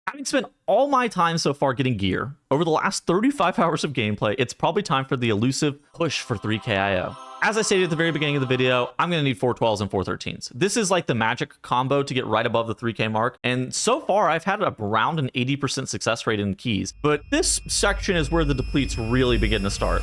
Having spent all my time so far getting gear, over the last 35 hours of gameplay, it's probably time for the elusive push for 3k IO. As I stated at the very beginning of the video, I'm going to need 4 12s and 4 13s. This is like the magic combo to get right above the 3k mark, and so far I've had around an 80% success rate in keys, but this section is where the depletes really begin to start.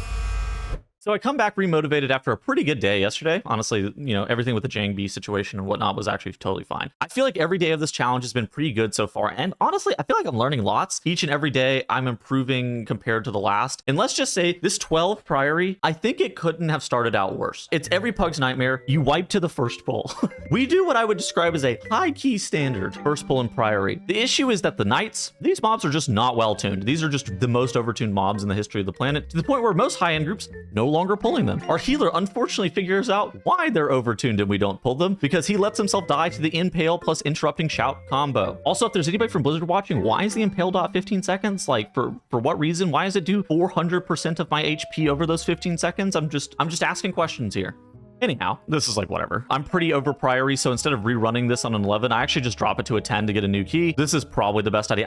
So I come back remotivated after a pretty good day yesterday. Honestly, you know, everything with the Jangbi situation and whatnot was actually totally fine. I feel like every day of this challenge has been pretty good so far. And honestly, I feel like I'm learning lots. Each and every day I'm improving compared to the last. And let's just say this 12 priory, I think it couldn't have started out worse. It's every pug's nightmare. You wipe to the first pull. We do what I would describe as a high key standard first pull and priory. The issue is that the knights, these mobs are just not well tuned. These are just the most overtuned mobs in the history of the planet, to the point where most high-end groups no longer pulling them. Our healer unfortunately figures out why they're overtuned and we don't pull them, because he lets himself die to the impale plus interrupting shout combo. Also, if there's anybody from Blizzard watching, why is the impale dot 15 seconds? Like, for what reason? Why does it do 400% of my HP over those 15 seconds? I'm just asking questions here. Anyhow, this is like whatever. I'm pretty over priory, so instead of rerunning this on an 11, I actually just drop it to a 10 to get a new key. This is probably the best idea.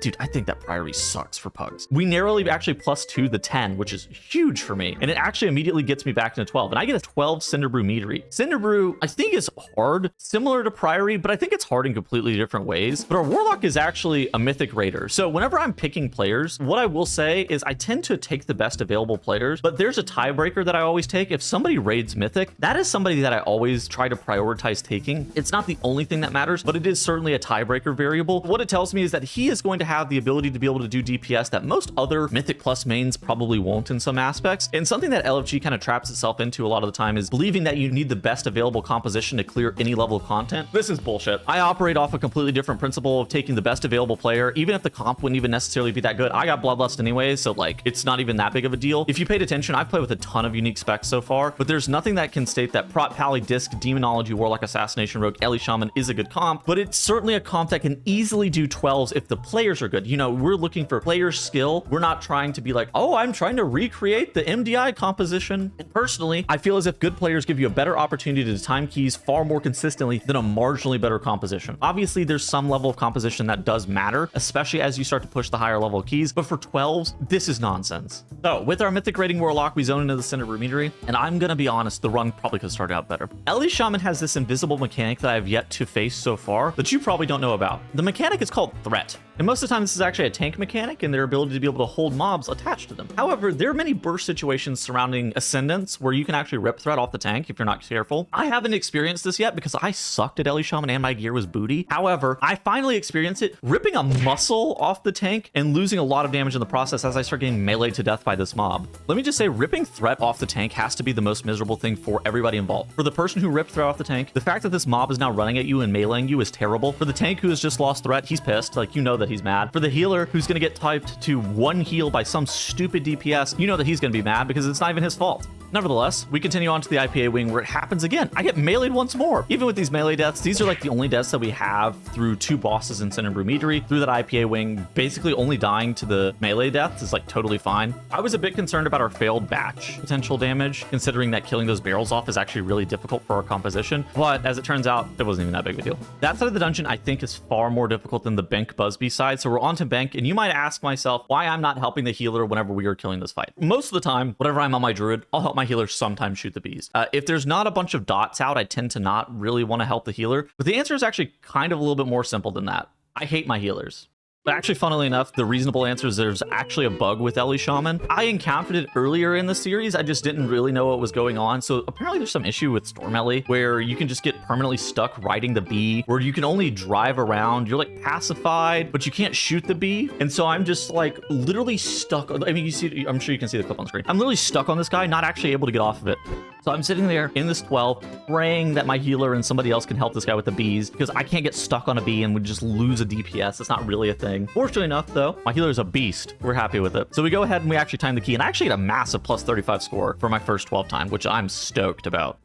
Dude, I think that priory sucks for pugs. We narrowly actually +2 the 10, which is huge for me, and it actually immediately gets me back into 12, and I get a 12 Cinderbrew meadery. Cinderbrew, I think, is hard, similar to priory, but I think it's hard in completely different ways. But our warlock is actually a mythic raider, so whenever I'm picking players, what I will say is I tend to take the best available players, but there's a tiebreaker that I always take. If somebody raids mythic, Mythic, that is somebody that I always try to prioritize taking. It's not the only thing that matters, but it is certainly a tiebreaker variable. What it tells me is that he is going to have the ability to be able to do DPS that most other Mythic Plus mains probably won't in some aspects. And something that LFG kind of traps itself into a lot of the time is believing that you need the best available composition to clear any level of content. This is bullshit. I operate off a completely different principle of taking the best available player, even if the comp wouldn't even necessarily be that good. I got Bloodlust anyway, so like it's not even that big of a deal. If you paid attention, I've played with a ton of unique specs so far, but there's nothing that can state that Prot, Pally, Disc, Demonology, Warlock, Assassination, Rogue, Ellie Shaman is a good comp, but it's certainly a comp that can easily do 12s if the players are good. You know, we're looking for player skill. We're not trying to be like, oh, I'm trying to recreate the MDI composition. And personally, I feel as if good players give you a better opportunity to time keys far more consistently than a marginally better composition. Obviously, there's some level of composition that does matter, especially as you start to push the higher level keys, but for 12s, this is nonsense. So with our Mythic rating Warlock, we zone into the center of Rumetery, and I'm gonna be honest, the run probably could start out better. Ellie Shaman has this invisible mechanic that I've yet to face so far that you probably don't know about. The mechanic is called Threat. And most of the time, this is actually a tank mechanic and their ability to be able to hold mobs attached to them. However, there are many burst situations surrounding Ascendants where you can actually rip Threat off the tank if you're not careful. I haven't experienced this yet because I sucked at Ellie Shaman and my gear was booty. However, I finally experienced it ripping a muscle off the tank and losing a lot of damage in the process as I start getting meleeed to death by this mob. Let me just say, ripping Threat off the tank has to be the most miserable thing for everybody involved. For the person who ripped Threat off the tank, the fact that this mob is now running at you and meleeing you is terrible. For the tank who has just lost Threat, he's pissed. Like, you know that he's mad. For the healer who's going to get typed to one heal by some stupid DPS, you know that he's going to be mad because it's not even his fault. Nevertheless, we continue on to the IPA wing where it happens again. I get meleeed once more. Even with these melee deaths, these are like the only deaths that we have through 2 bosses in Center Brumetery. Through that IPA wing, basically only dying to the melee deaths is like totally fine. I was a bit concerned about our failed batch potential damage, considering that killing those barrels off is actually really difficult for our composition. But as it turns out, it wasn't even that big of a deal. That side of the dungeon, I think, is far more difficult than the Bank Busby side. So we're on to Bank, and you might ask myself why I'm not helping the healer whenever we are killing this fight. Most of the time, whenever I'm on my druid, I'll help my healer sometimes shoot the bees. If there's not a bunch of dots out, I tend to not really want to help the healer. But the answer is actually kind of a little bit more simple than that. I hate my healers. But actually, funnily enough, the reasonable answer is there's actually a bug with Ellie Shaman. I encountered it earlier in the series. I just didn't really know what was going on. So apparently there's some issue with Storm Ellie where you can just get permanently stuck riding the bee, where you can only drive around. You're like pacified, but you can't shoot the bee. And so I'm just like literally stuck. I mean, you see, I'm sure you can see the clip on screen. I'm literally stuck on this guy, not actually able to get off of it. So I'm sitting there in this 12, praying that my healer and somebody else can help this guy with the bees because I can't get stuck on a bee and would just lose a DPS. It's not really a thing. Fortunately enough, though, my healer is a beast. We're happy with it. So we go ahead and we actually time the key, and I actually get a massive plus 35 score for my first 12 time, which I'm stoked about.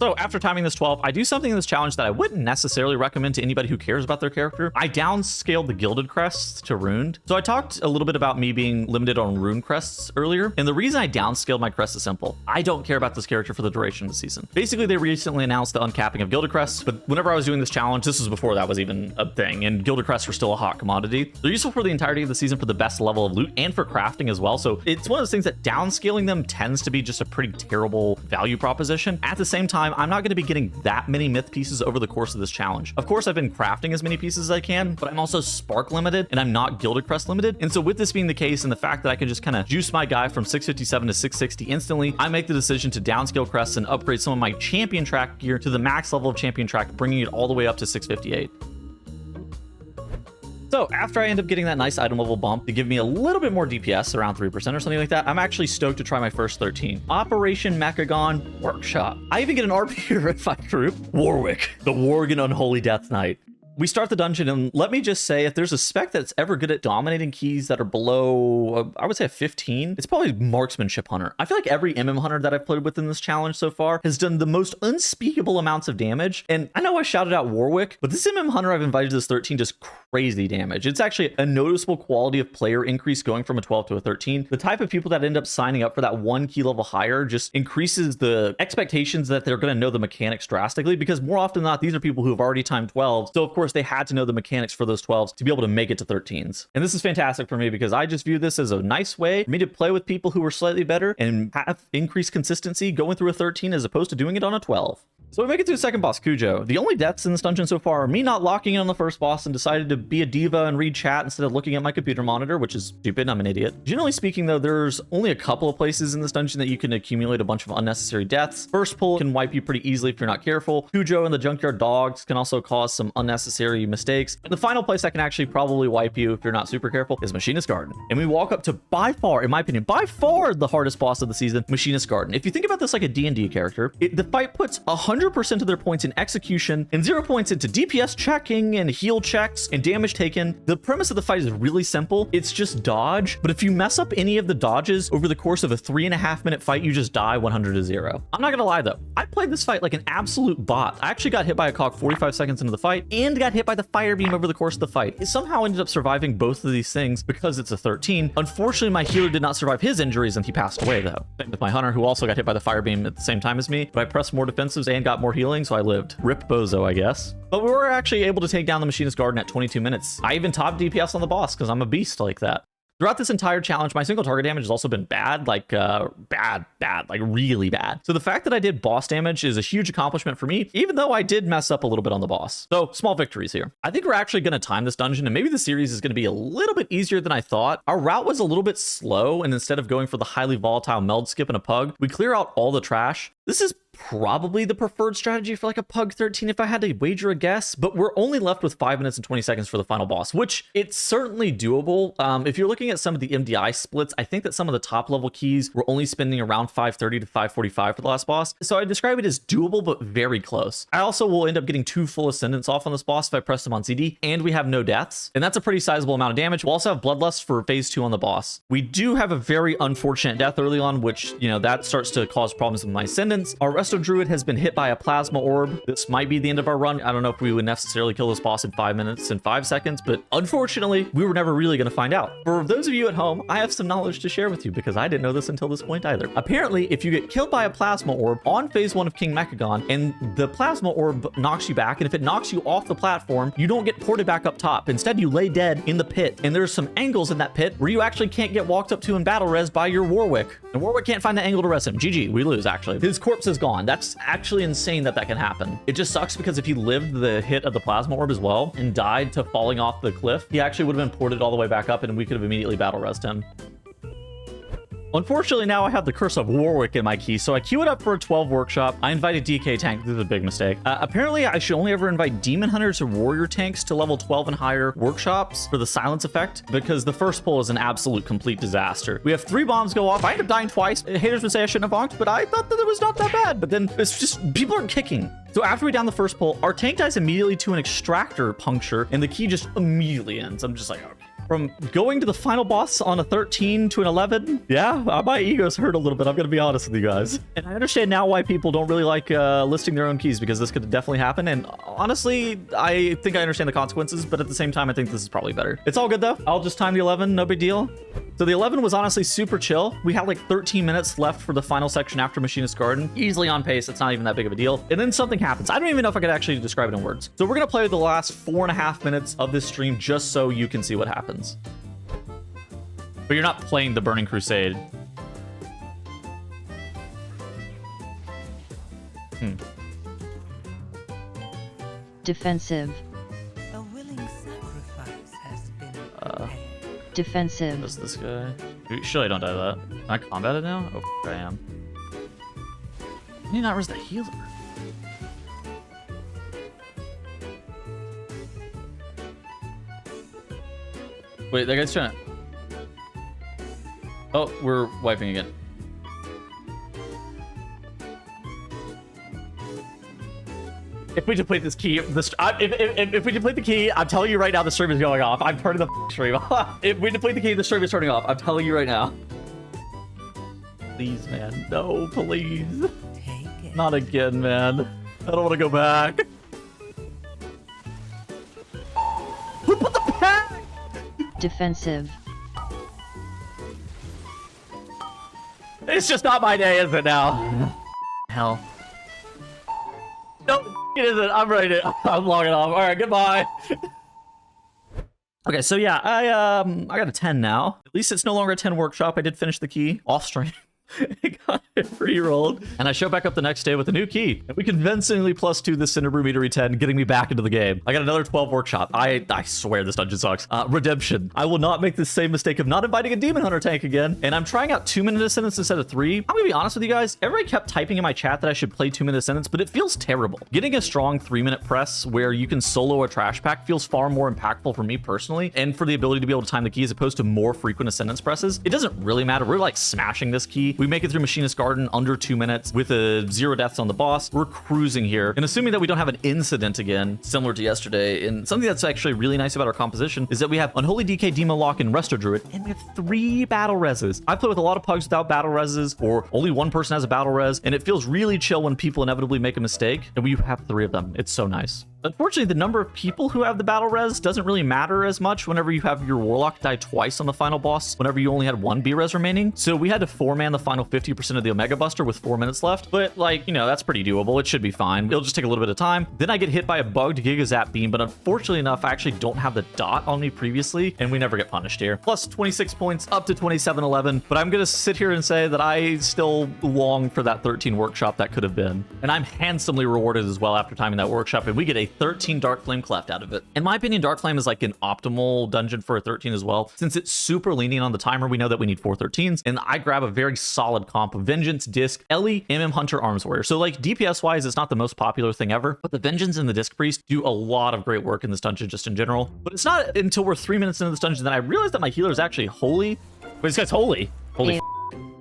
So after timing this 12, I do something in this challenge that I wouldn't necessarily recommend to anybody who cares about their character. I downscaled the Gilded Crests to Runed. So I talked a little bit about me being limited on Rune Crests earlier, and the reason I downscaled my crest is simple. I don't care about this character for the duration of the season. Basically, they recently announced the uncapping of Gilded Crests, but whenever I was doing this challenge, this was before that was even a thing, and Gilded Crests were still a hot commodity. They're useful for the entirety of the season for the best level of loot and for crafting as well, so it's one of those things that downscaling them tends to be just a pretty terrible value proposition. At the same time, I'm not going to be getting that many myth pieces over the course of this challenge. Of course, I've been crafting as many pieces as I can, but I'm also spark limited and I'm not Gilded Crest limited. And so with this being the case and the fact that I can just kind of juice my guy from 657 to 660 instantly, I make the decision to downscale crests and upgrade some of my champion track gear to the max level of champion track, bringing it all the way up to 658. So after I end up getting that nice item level bump to give me a little bit more DPS, around 3% or something like that, I'm actually stoked to try my first 13. Operation Mechagon Workshop. I even get an RP here in my group. Warwick, the Worgen Unholy Death Knight. We start the dungeon, and let me just say, if there's a spec that's ever good at dominating keys that are below, I would say a 15, it's probably Marksmanship Hunter. I feel like every MM Hunter that I've played with in this challenge so far has done the most unspeakable amounts of damage. And I know I shouted out Warwick, but this MM Hunter I've invited to this 13 does crazy damage. It's actually a noticeable quality of player increase going from a 12 to a 13. The type of people that end up signing up for that 1 key level higher just increases the expectations that they're going to know the mechanics drastically, because more often than not, these are people who have already timed 12. So of course, they had to know the mechanics for those 12s to be able to make it to 13s. And this is fantastic for me because I just view this as a nice way for me to play with people who are slightly better and have increased consistency going through a 13 as opposed to doing it on a 12. So we make it to the second boss, Cujo. The only deaths in this dungeon so far are me not locking in on the first boss and decided to be a diva and read chat instead of looking at my computer monitor, which is stupid. I'm an idiot. Generally speaking, though, there's only a couple of places in this dungeon that you can accumulate a bunch of unnecessary deaths. First pull can wipe you pretty easily if you're not careful. Cujo and the junkyard dogs can also cause some unnecessary mistakes. And the final place that can actually probably wipe you if you're not super careful is Machinist Garden. And we walk up to by far, in my opinion, by far the hardest boss of the season, Machinist Garden. If you think about this like a D&D character, the fight puts 100% of their points in execution and 0 points into DPS checking and heal checks and damage taken. The premise of the fight is really simple. It's just dodge, but if you mess up any of the dodges over the course of a 3.5 minute fight, you just die 100 to 0. I'm not gonna lie though, I played this fight like an absolute bot. I actually got hit by a cog 45 seconds into the fight and got hit by the fire beam over the course of the fight. It somehow ended up surviving both of these things because it's a 13. Unfortunately, my healer did not survive his injuries and he passed away though. Same with my hunter, who also got hit by the fire beam at the same time as me, but I pressed more defensives and got more healing, so I lived. Rip Bozo, I guess. But we were actually able to take down the Machinist Garden at 22 minutes. I even topped DPS on the boss because I'm a beast like that. Throughout this entire challenge, my single target damage has also been bad, like like really bad. So the fact that I did boss damage is a huge accomplishment for me, even though I did mess up a little bit on the boss. So small victories here. I think we're actually going to time this dungeon, and maybe the series is going to be a little bit easier than I thought. Our route was a little bit slow, and instead of going for the highly volatile meld skip and a pug, we clear out all the trash. This is probably the preferred strategy for like a Pug 13 if I had to wager a guess, but we're only left with 5 minutes and 20 seconds for the final boss, which it's certainly doable. If you're looking at some of the MDI splits, I think that some of the top level keys were only spending around 530 to 545 for the last boss. So I describe it as doable, but very close. I also will end up getting 2 full ascendants off on this boss if I press them on CD, and we have no deaths. And that's a pretty sizable amount of damage. We'll also have Bloodlust for phase 2 on the boss. We do have a very unfortunate death early on, which, you know, that starts to cause problems with my ascendants. Our Resto Druid has been hit by a plasma orb. This might be the end of our run. I don't know if we would necessarily kill this boss in 5 minutes and 5 seconds, but unfortunately, we were never really going to find out. For those of you at home, I have some knowledge to share with you because I didn't know this until this point either. Apparently, if you get killed by a plasma orb on phase 1 of King Mechagon and the plasma orb knocks you back, and if it knocks you off the platform, you don't get ported back up top. Instead, you lay dead in the pit, and there's some angles in that pit where you actually can't get walked up to in battle res by your Warwick. And Warwick can't find the angle to res him. GG, we lose actually. His corpse is gone. That's actually insane that can happen. It just sucks because if he lived the hit of the plasma orb as well and died to falling off the cliff, he actually would have been ported all the way back up and we could have immediately battle resed him. Unfortunately, now I have the Curse of Warwick in my key, so I queue it up for a 12 workshop. I invited DK Tank. This is a big mistake. Apparently, I should only ever invite Demon Hunters or Warrior Tanks to level 12 and higher workshops for the silence effect, because the first pull is an absolute complete disaster. We have 3 bombs go off. I end up dying twice. Haters would say I shouldn't have honked, but I thought that it was not that bad. But then it's just, people are kicking. So after we down the first pull, our tank dies immediately to an extractor puncture, and the key just immediately ends. I'm just like, okay. From going to the final boss on a 13 to an 11, yeah, my ego's hurt a little bit. I'm going to be honest with you guys. And I understand now why people don't really like listing their own keys, because this could definitely happen. And honestly, I think I understand the consequences, but at the same time, I think this is probably better. It's all good though. I'll just time the 11, no big deal. So the 11 was honestly super chill. We had like 13 minutes left for the final section after Machinist Garden. Easily on pace. It's not even that big of a deal. And then something happens. I don't even know if I could actually describe it in words. So we're going to play the last 4.5 minutes of this stream just so you can see what happens. But you're not playing the Burning Crusade. Defensive. A willing sacrifice has been prepared. Defensive. What's this guy? Surely don't die to that. Can I combat it now? Oh, I am. I need not res the healer. Wait, that guy's trying to... Oh, we're wiping again. If we deplete this key, if we deplete the key, I'm telling you right now, the stream is going off. I'm turning the stream off. If we deplete the key, the stream is turning off. I'm telling you right now. Please, man. No, please. Take it. Not again, man. I don't want to go back. Who put the pack? Defensive. It's just not my day, is it now? Hell. No, it isn't. I'm ready to... I'm logging off. All right, goodbye. Okay, so yeah, I got a 10 now. At least it's no longer a 10 workshop. I did finish the key off stream. Re-rolled. And I show back up the next day with a new key. And we convincingly +2 the Cinderbrew Metery 10, getting me back into the game. I got another 12 workshop. I swear this dungeon sucks. Redemption. I will not make the same mistake of not inviting a Demon Hunter tank again. And I'm trying out 2-minute Ascendance instead of 3. I'm gonna be honest with you guys. Everybody kept typing in my chat that I should play 2-minute Ascendance, but it feels terrible. Getting a strong 3-minute press where you can solo a trash pack feels far more impactful for me personally, and for the ability to be able to time the key as opposed to more frequent Ascendance presses. It doesn't really matter. We're like smashing this key. We make it through Machinist Garden under 2 minutes with a 0 deaths on the boss. We're cruising here. And assuming that we don't have an incident again, similar to yesterday, and something that's actually really nice about our composition is that we have Unholy DK, Demon Lock, and Resto Druid, and we have 3 battle reses. I play with a lot of pugs without battle reses, or only one person has a battle res, and it feels really chill when people inevitably make a mistake, and we have 3 of them. It's so nice. Unfortunately, the number of people who have the battle res doesn't really matter as much whenever you have your Warlock die twice on the final boss, whenever you only had 1 B res remaining. So we had to 4-man the final 50% of the Omega Buster with 4 minutes left. But like, you know, that's pretty doable. It should be fine. It'll just take a little bit of time. Then I get hit by a bugged Giga Zap beam, but unfortunately enough, I actually don't have the dot on me previously, and we never get punished here. Plus 26 points up to 27-11. But I'm gonna sit here and say that I still long for that 13 workshop that could have been. And I'm handsomely rewarded as well after timing that workshop, and we get a 13 Dark Flame Cleft out of it. In my opinion, Dark Flame is like an optimal dungeon for a 13 as well. Since it's super lenient on the timer, we know that we need 4 13s, and I grab a very solid comp of Vengeance, Disc, Ellie, MM Hunter, Arms Warrior. So like DPS wise, it's not the most popular thing ever, but the Vengeance and the Disc Priest do a lot of great work in this dungeon just in general. But it's not until we're 3 minutes into this dungeon that I realized that my healer is actually holy. Wait, this guy's holy. Holy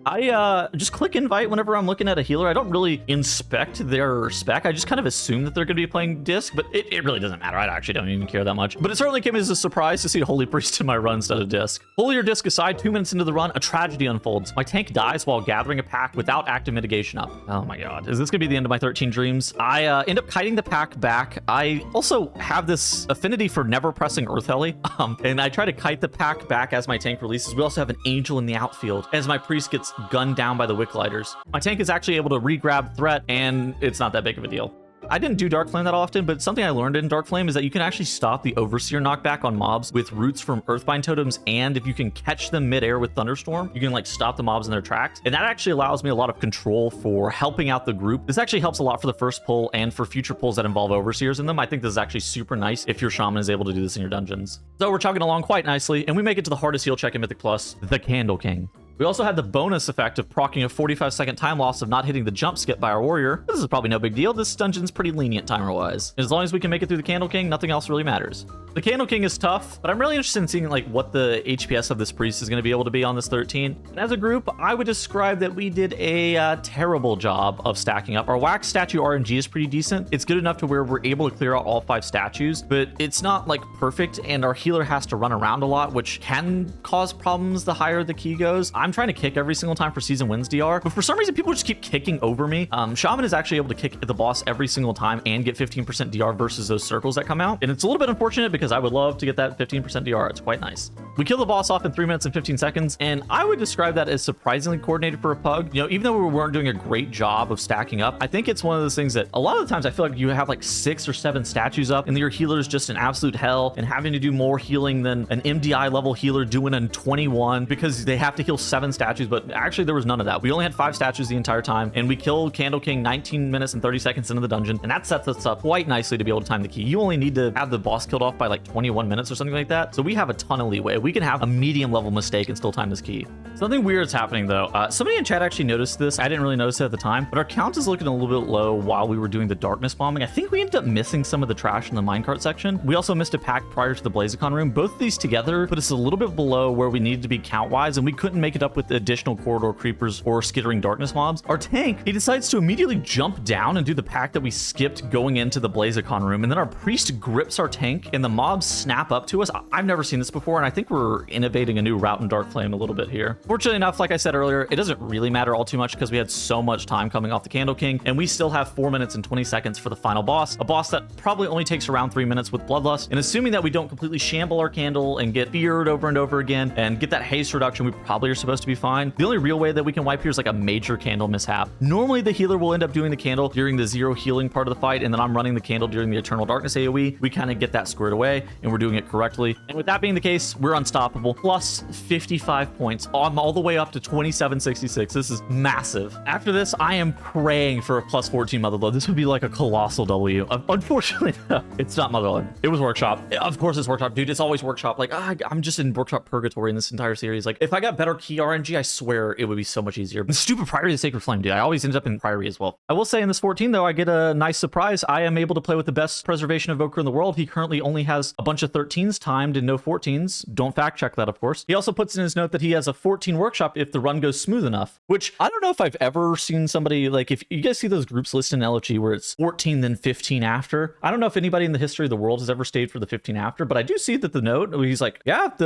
I just click invite whenever I'm looking at a healer. I don't really inspect their spec. I just kind of assume that they're going to be playing Disc, but it really doesn't matter. I actually don't even care that much. But it certainly came as a surprise to see a Holy Priest in my run instead of Disc. Holy or Disc aside, 2 minutes into the run, a tragedy unfolds. My tank dies while gathering a pack without active mitigation up. Oh my god. Is this going to be the end of my 13 dreams? I end up kiting the pack back. I also have this affinity for never pressing Earth Heli, and I try to kite the pack back as my tank releases. We also have an Angel in the outfield as my Priest gets gunned down by the Wick Lighters. My tank is actually able to re-grab threat, and it's not that big of a deal. I didn't do Dark Flame that often, but something I learned in Dark Flame is that you can actually stop the Overseer knockback on mobs with roots from Earthbind totems, and if you can catch them midair with Thunderstorm, you can like stop the mobs in their tracks, and that actually allows me a lot of control for helping out the group. This actually helps a lot for the first pull and for future pulls that involve Overseers in them. I think this is actually super nice if your Shaman is able to do this in your dungeons. So we're chugging along quite nicely, and we make it to the hardest heal check in Mythic Plus, the Candle King. We also had the bonus effect of proccing a 45-second time loss of not hitting the jump skip by our warrior. This is probably no big deal. This dungeon's pretty lenient timer-wise. As long as we can make it through the Candle King, nothing else really matters. The Candle King is tough, but I'm really interested in seeing like what the HPS of this priest is going to be able to be on this 13. And as a group, I would describe that we did a terrible job of stacking up. Our wax statue RNG is pretty decent. It's good enough to where we're able to clear out all 5 statues, but it's not like perfect, and our healer has to run around a lot, which can cause problems the higher the key goes. I'm trying to kick every single time for Season Wins DR, but for some reason people just keep kicking over me. Shaman is actually able to kick the boss every single time and get 15% DR versus those circles that come out, and it's a little bit unfortunate because I would love to get that 15% DR. It's quite nice. We kill the boss off in 3 minutes and 15 seconds, and I would describe that as surprisingly coordinated for a pug. You know, even though we weren't doing a great job of stacking up, I think it's one of those things that a lot of the times I feel like you have like 6 or 7 statues up and your healer is just an absolute hell and having to do more healing than an MDI level healer doing in 21 because they have to heal 7 statues, but actually there was none of that. We only had 5 statues the entire time, and we killed Candle King 19 minutes and 30 seconds into the dungeon, and that sets us up quite nicely to be able to time the key. You only need to have the boss killed off by like 21 minutes or something like that, so we have a ton of leeway. We can have a medium level mistake and still time this key. Something weird is happening though. Somebody in chat actually noticed this. I didn't really notice it at the time, but our count is looking a little bit low while we were doing the darkness bombing. I think we ended up missing some of the trash in the minecart section. We also missed a pack prior to the Blazicon room. Both of these together put us a little bit below where we needed to be count wise, and we couldn't make it up with the additional corridor creepers or skittering darkness mobs. Our tank, he decides to immediately jump down and do the pack that we skipped going into the Blazicon room, and then our priest grips our tank and the mobs snap up to us. I've never seen this before, and I think we're innovating a new route in Dark Flame a little bit here. Fortunately enough, like I said earlier, it doesn't really matter all too much because we had so much time coming off the Candle King, and we still have 4 minutes and 20 seconds for the final boss, a boss that probably only takes around 3 minutes with Bloodlust. And assuming that we don't completely shamble our candle and get feared over and over again and get that haste reduction we probably are supposed supposed to be fine. The only real way that we can wipe here is like a major candle mishap. Normally the healer will end up doing the candle during the 0 healing part of the fight, and then I'm running the candle during the Eternal Darkness AoE. We kind of get that squared away, and we're doing it correctly. And with that being the case, we're unstoppable. Plus 55 points. I'm all the way up to 2766. This is massive. After this, I am praying for a plus 14 Motherload. This would be like a colossal W. Unfortunately, no, it's not Motherload. It was Workshop. Of course it's Workshop. Dude, it's always Workshop. Like, I'm just in Workshop purgatory in this entire series. Like, if I got better key RNG, I swear it would be so much easier. The stupid Priory of the Sacred Flame, dude. I always end up in Priory as well. I will say in this 14, though, I get a nice surprise. I am able to play with the best Preservation Evoker in the world. He currently only has a bunch of 13s timed and no 14s. Don't fact check that, of course. He also puts in his note that he has a 14 Workshop if the run goes smooth enough, which I don't know if I've ever seen somebody, like, if you guys see those groups listed in LG where it's 14 then 15 after. I don't know if anybody in the history of the world has ever stayed for the 15 after, but I do see that the note, he's like, yeah, if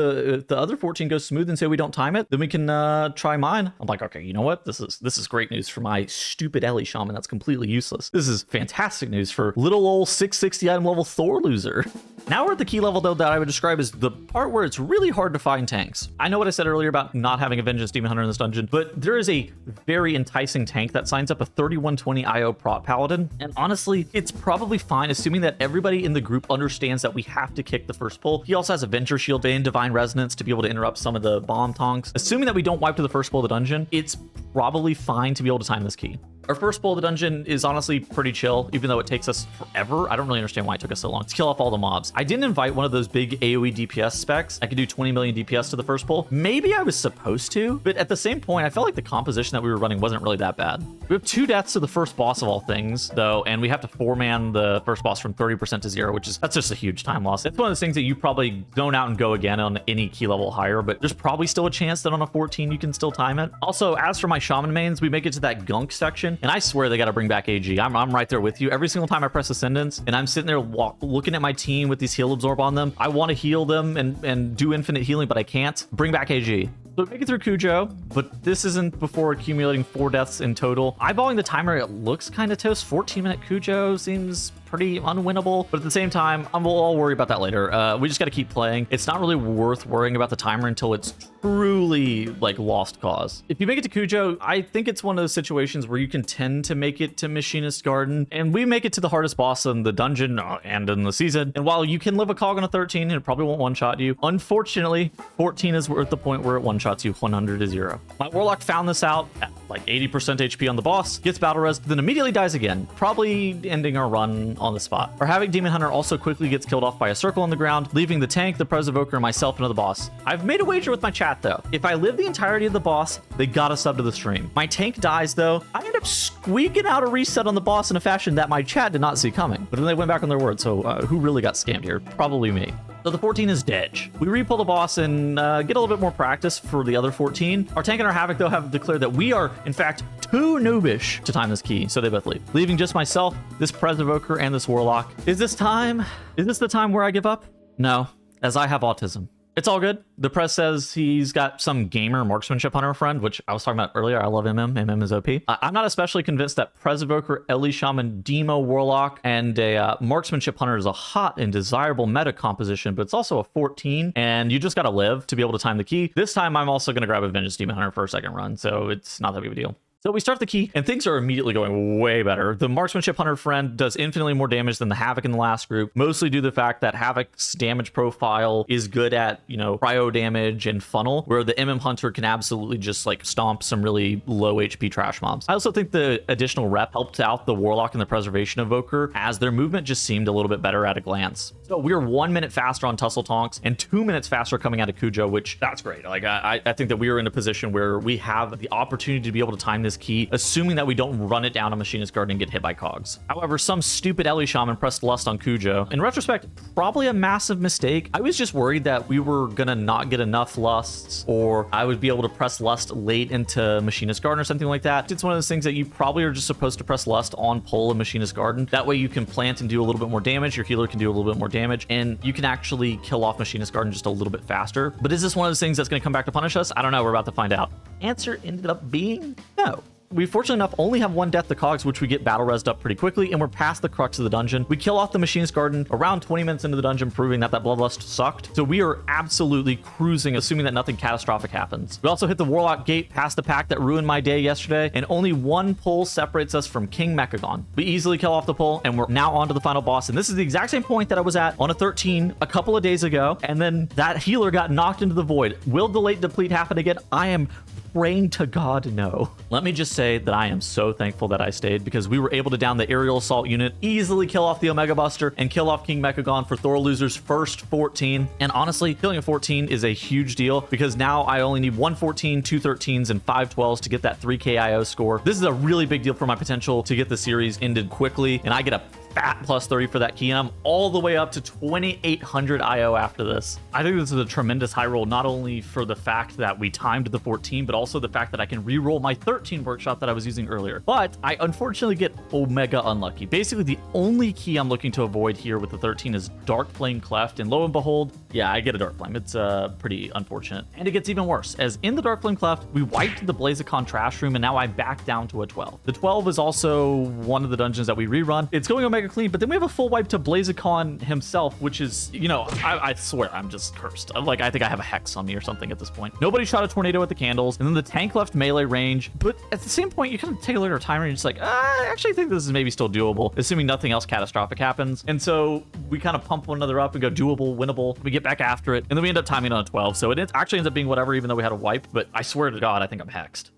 the other 14 goes smooth and say we don't time it, then we can try mine. I'm like, okay, you know what? This is great news for my stupid Ellie Shaman that's completely useless. This is fantastic news for little old 660 item level Thorloser. Now we're at the key level, though, that I would describe as the part where it's really hard to find tanks. I know what I said earlier about not having a Vengeance Demon Hunter in this dungeon, but there is a very enticing tank that signs up a 3120 IO Prot Paladin, and honestly, it's probably fine, assuming that everybody in the group understands that we have to kick the first pull. He also has Avenger Shield and Divine Resonance to be able to interrupt some of the bomb tonks. Assuming that we don't wipe to the first pull of the dungeon, it's probably fine to be able to time this key. Our first pull of the dungeon is honestly pretty chill, even though it takes us forever. I don't really understand why it took us so long to kill off all the mobs. I didn't invite one of those big AoE DPS specs. I could do 20 million DPS to the first pull. Maybe I was supposed to, but at the same point, I felt like the composition that we were running wasn't really that bad. We have 2 deaths to the first boss of all things, though, and we have to 4-man the first boss from 30% to 0, that's just a huge time loss. It's one of those things that you probably zone out and go again on any key level higher, but there's probably still a chance that on a 14 you can still time it. Also, as for my Shaman mains, we make it to that gunk section, and I swear they gotta bring back AG. I'm right there with you. Every single time I press Ascendance and I'm sitting there looking at my team with these heal absorb on them, I want to heal them and do infinite healing, but I can't. Bring back AG. So we make it through Cujo, but this isn't before accumulating 4 deaths in total. Eyeballing the timer, it looks kind of toast. 14-minute Cujo seems pretty unwinnable, but at the same time, we'll worry about that later. We just got to keep playing. It's not really worth worrying about the timer until it's truly like lost cause. If you make it to Cujo, I think it's one of those situations where you can tend to make it to Machinist Garden, and we make it to the hardest boss in the dungeon and in the season. And while you can live a cog on a 13, it probably won't one-shot you. Unfortunately, 14 is worth the point where it one-shots you 100 to 0. My Warlock found this out at like 80% HP on the boss, gets battle res, then immediately dies again, probably ending our run on the spot. Our Havoc Demon Hunter also quickly gets killed off by a circle on the ground, leaving the tank, the Pres Evoker, and myself into the boss. I've made a wager with my chat though. If I live the entirety of the boss, they gotta sub to the stream. My tank dies though. I end up squeaking out a reset on the boss in a fashion that my chat did not see coming. But then they went back on their word, so who really got scammed here? Probably me. So the 14 is dead. We repull the boss and get a little bit more practice for the other 14. Our tank and our Havoc, though, have declared that we are, in fact, too noobish to time this key, so they both leave, leaving just myself, this Pres Evoker, and this Warlock. Is this the time where I give up? No, as I have autism. It's all good. The press says he's got some gamer marksmanship hunter friend, which I was talking about earlier. I love MM. MM is OP. I'm not especially convinced that Pres Evoker, Ellie Shaman, Demo Warlock, and a marksmanship hunter is a hot and desirable meta composition, but it's also a 14, and you just got to live to be able to time the key. This time, I'm also going to grab a Vengeance Demon Hunter for a second run, so it's not that big of a deal. So we start the key, and things are immediately going way better. The Marksmanship Hunter friend does infinitely more damage than the Havoc in the last group, mostly due to the fact that Havoc's damage profile is good at, cryo damage and funnel, where the MM Hunter can absolutely just, stomp some really low HP trash mobs. I also think the additional rep helped out the Warlock and the Preservation Evoker, as their movement just seemed a little bit better at a glance. So we are 1 minute faster on Tussle Tonks and 2 minutes faster coming out of Cujo, which that's great. I think that we are in a position where we have the opportunity to be able to time this key, assuming that we don't run it down a Machinist Garden and get hit by cogs. However, some stupid Ellie Shaman pressed Lust on Cujo. In retrospect, probably a massive mistake. I was just worried that we were gonna not get enough Lusts, or I would be able to press Lust late into Machinist Garden or something like that. It's one of those things that you probably are just supposed to press Lust on pull in Machinist Garden. That way you can plant and do a little bit more damage, your healer can do a little bit more damage, and you can actually kill off Machinist Garden just a little bit faster. But is this one of those things that's gonna come back to punish us? I don't know, we're about to find out. Answer ended up being no. we fortunately enough only have one death to cogs, which we get battle resed up pretty quickly, and we're past the crux of the dungeon. We kill off the Machinist Garden around 20 minutes into the dungeon, proving that Bloodlust sucked. So we are absolutely cruising, assuming that nothing catastrophic happens. We also hit the Warlock Gate past the pack that ruined my day yesterday, and only one pull separates us from King Mechagon. We easily kill off the pull, and we're now on to the final boss, and this is the exact same point that I was at on a 13 a couple of days ago, and then that healer got knocked into the void. Will the late deplete happen again? I am praying to God no. Let me just say that I am so thankful that I stayed, because we were able to down the aerial assault unit, easily kill off the Omega Buster, and kill off King Mechagon for Thorloser's first 14. And honestly, killing a 14 is a huge deal, because now I only need 1 14, 2 13s, and 5 12s to get that 3k IO score. This is a really big deal for my potential to get the series ended quickly, and I get a fat plus 30 for that key, and I'm all the way up to 2800 IO after this. I think this is a tremendous high roll, not only for the fact that we timed the 14, but also the fact that I can re-roll my 13 workshop that I was using earlier. But I unfortunately get Omega unlucky. Basically, the only key I'm looking to avoid here with the 13 is Dark Flame Cleft, and lo and behold, yeah, I get a Dark Flame. It's pretty unfortunate. And it gets even worse, as in the Dark Flame Cleft, we wiped the Blazacon Trash Room, and now I'm back down to a 12. The 12 is also one of the dungeons that we rerun. It's going Omega clean, but then we have a full wipe to Blazacon himself, which is, you know, I swear I'm just cursed. Like, I think I have a hex on me or something at this point. Nobody shot a tornado at the candles, and then the tank left melee range, but at the same point, you kind of take a look at our timer and it's like, I actually think this is maybe still doable, assuming nothing else catastrophic happens. And so we kind of pump one another up and go doable, winnable. We get back after it, and then we end up timing on a 12. So it actually ends up being whatever, even though we had a wipe, but I swear to God, I think I'm hexed.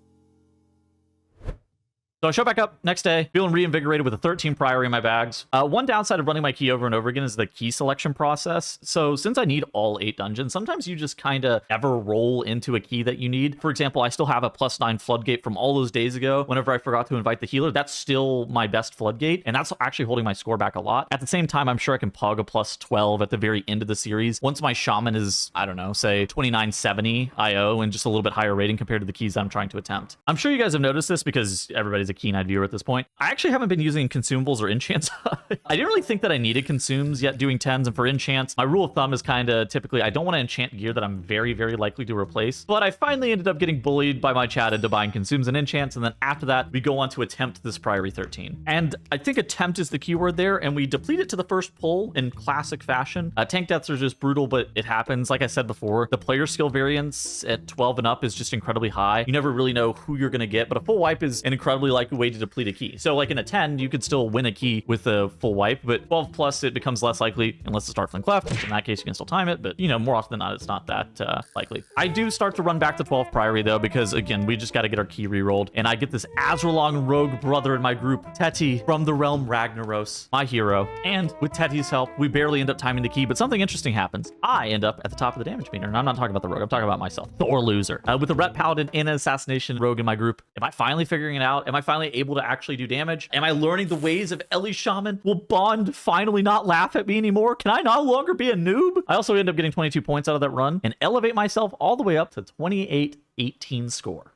So I show back up next day, feeling reinvigorated with a 13 Priory in my bags. One downside of running my key over and over again is the key selection process. So since I need all 8 dungeons, sometimes you just kind of never roll into a key that you need. For example, I still have a +9 floodgate from all those days ago. Whenever I forgot to invite the healer, that's still my best floodgate, and that's actually holding my score back a lot. At the same time, I'm sure I can pug a +12 at the very end of the series. Once my shaman is, I don't know, say 2970 IO and just a little bit higher rating compared to the keys I'm trying to attempt. I'm sure you guys have noticed this because everybody's a keen-eyed viewer at this point. I actually haven't been using consumables or enchants. I didn't really think that I needed consumes yet doing 10s, and for enchants, my rule of thumb is kind of typically I don't want to enchant gear that I'm very, very likely to replace, but I finally ended up getting bullied by my chat into buying consumes and enchants, and then after that, we go on to attempt this Priory 13. And I think attempt is the keyword there, and we deplete it to the first pull in classic fashion. Tank deaths are just brutal, but it happens. Like I said before, the player skill variance at 12 and up is just incredibly high. You never really know who you're going to get, but a full wipe is an incredibly likely way to deplete a key. So like in a 10, you could still win a key with a full wipe, but 12 plus it becomes less likely unless it's Dark Flame Cleft, which in that case you can still time it, but you know, more often than not, it's not that likely. I do start to run back to 12 Priory though, because again, we just got to get our key re-rolled, and I get this Azralong rogue brother in my group, Teti from the realm Ragnaros, my hero. And with Teti's help, we barely end up timing the key, but something interesting happens. I end up at the top of the damage meter, and I'm not talking about the rogue, I'm talking about myself, Thorloser. With a Ret Paladin and an Assassination rogue in my group, am I finally figuring it out? Am I finally able to actually do damage? Am I learning the ways of Ellie Shaman? Will Bond finally not laugh at me anymore? Can I no longer be a noob? I also end up getting 22 points out of that run and elevate myself all the way up to 2818 score.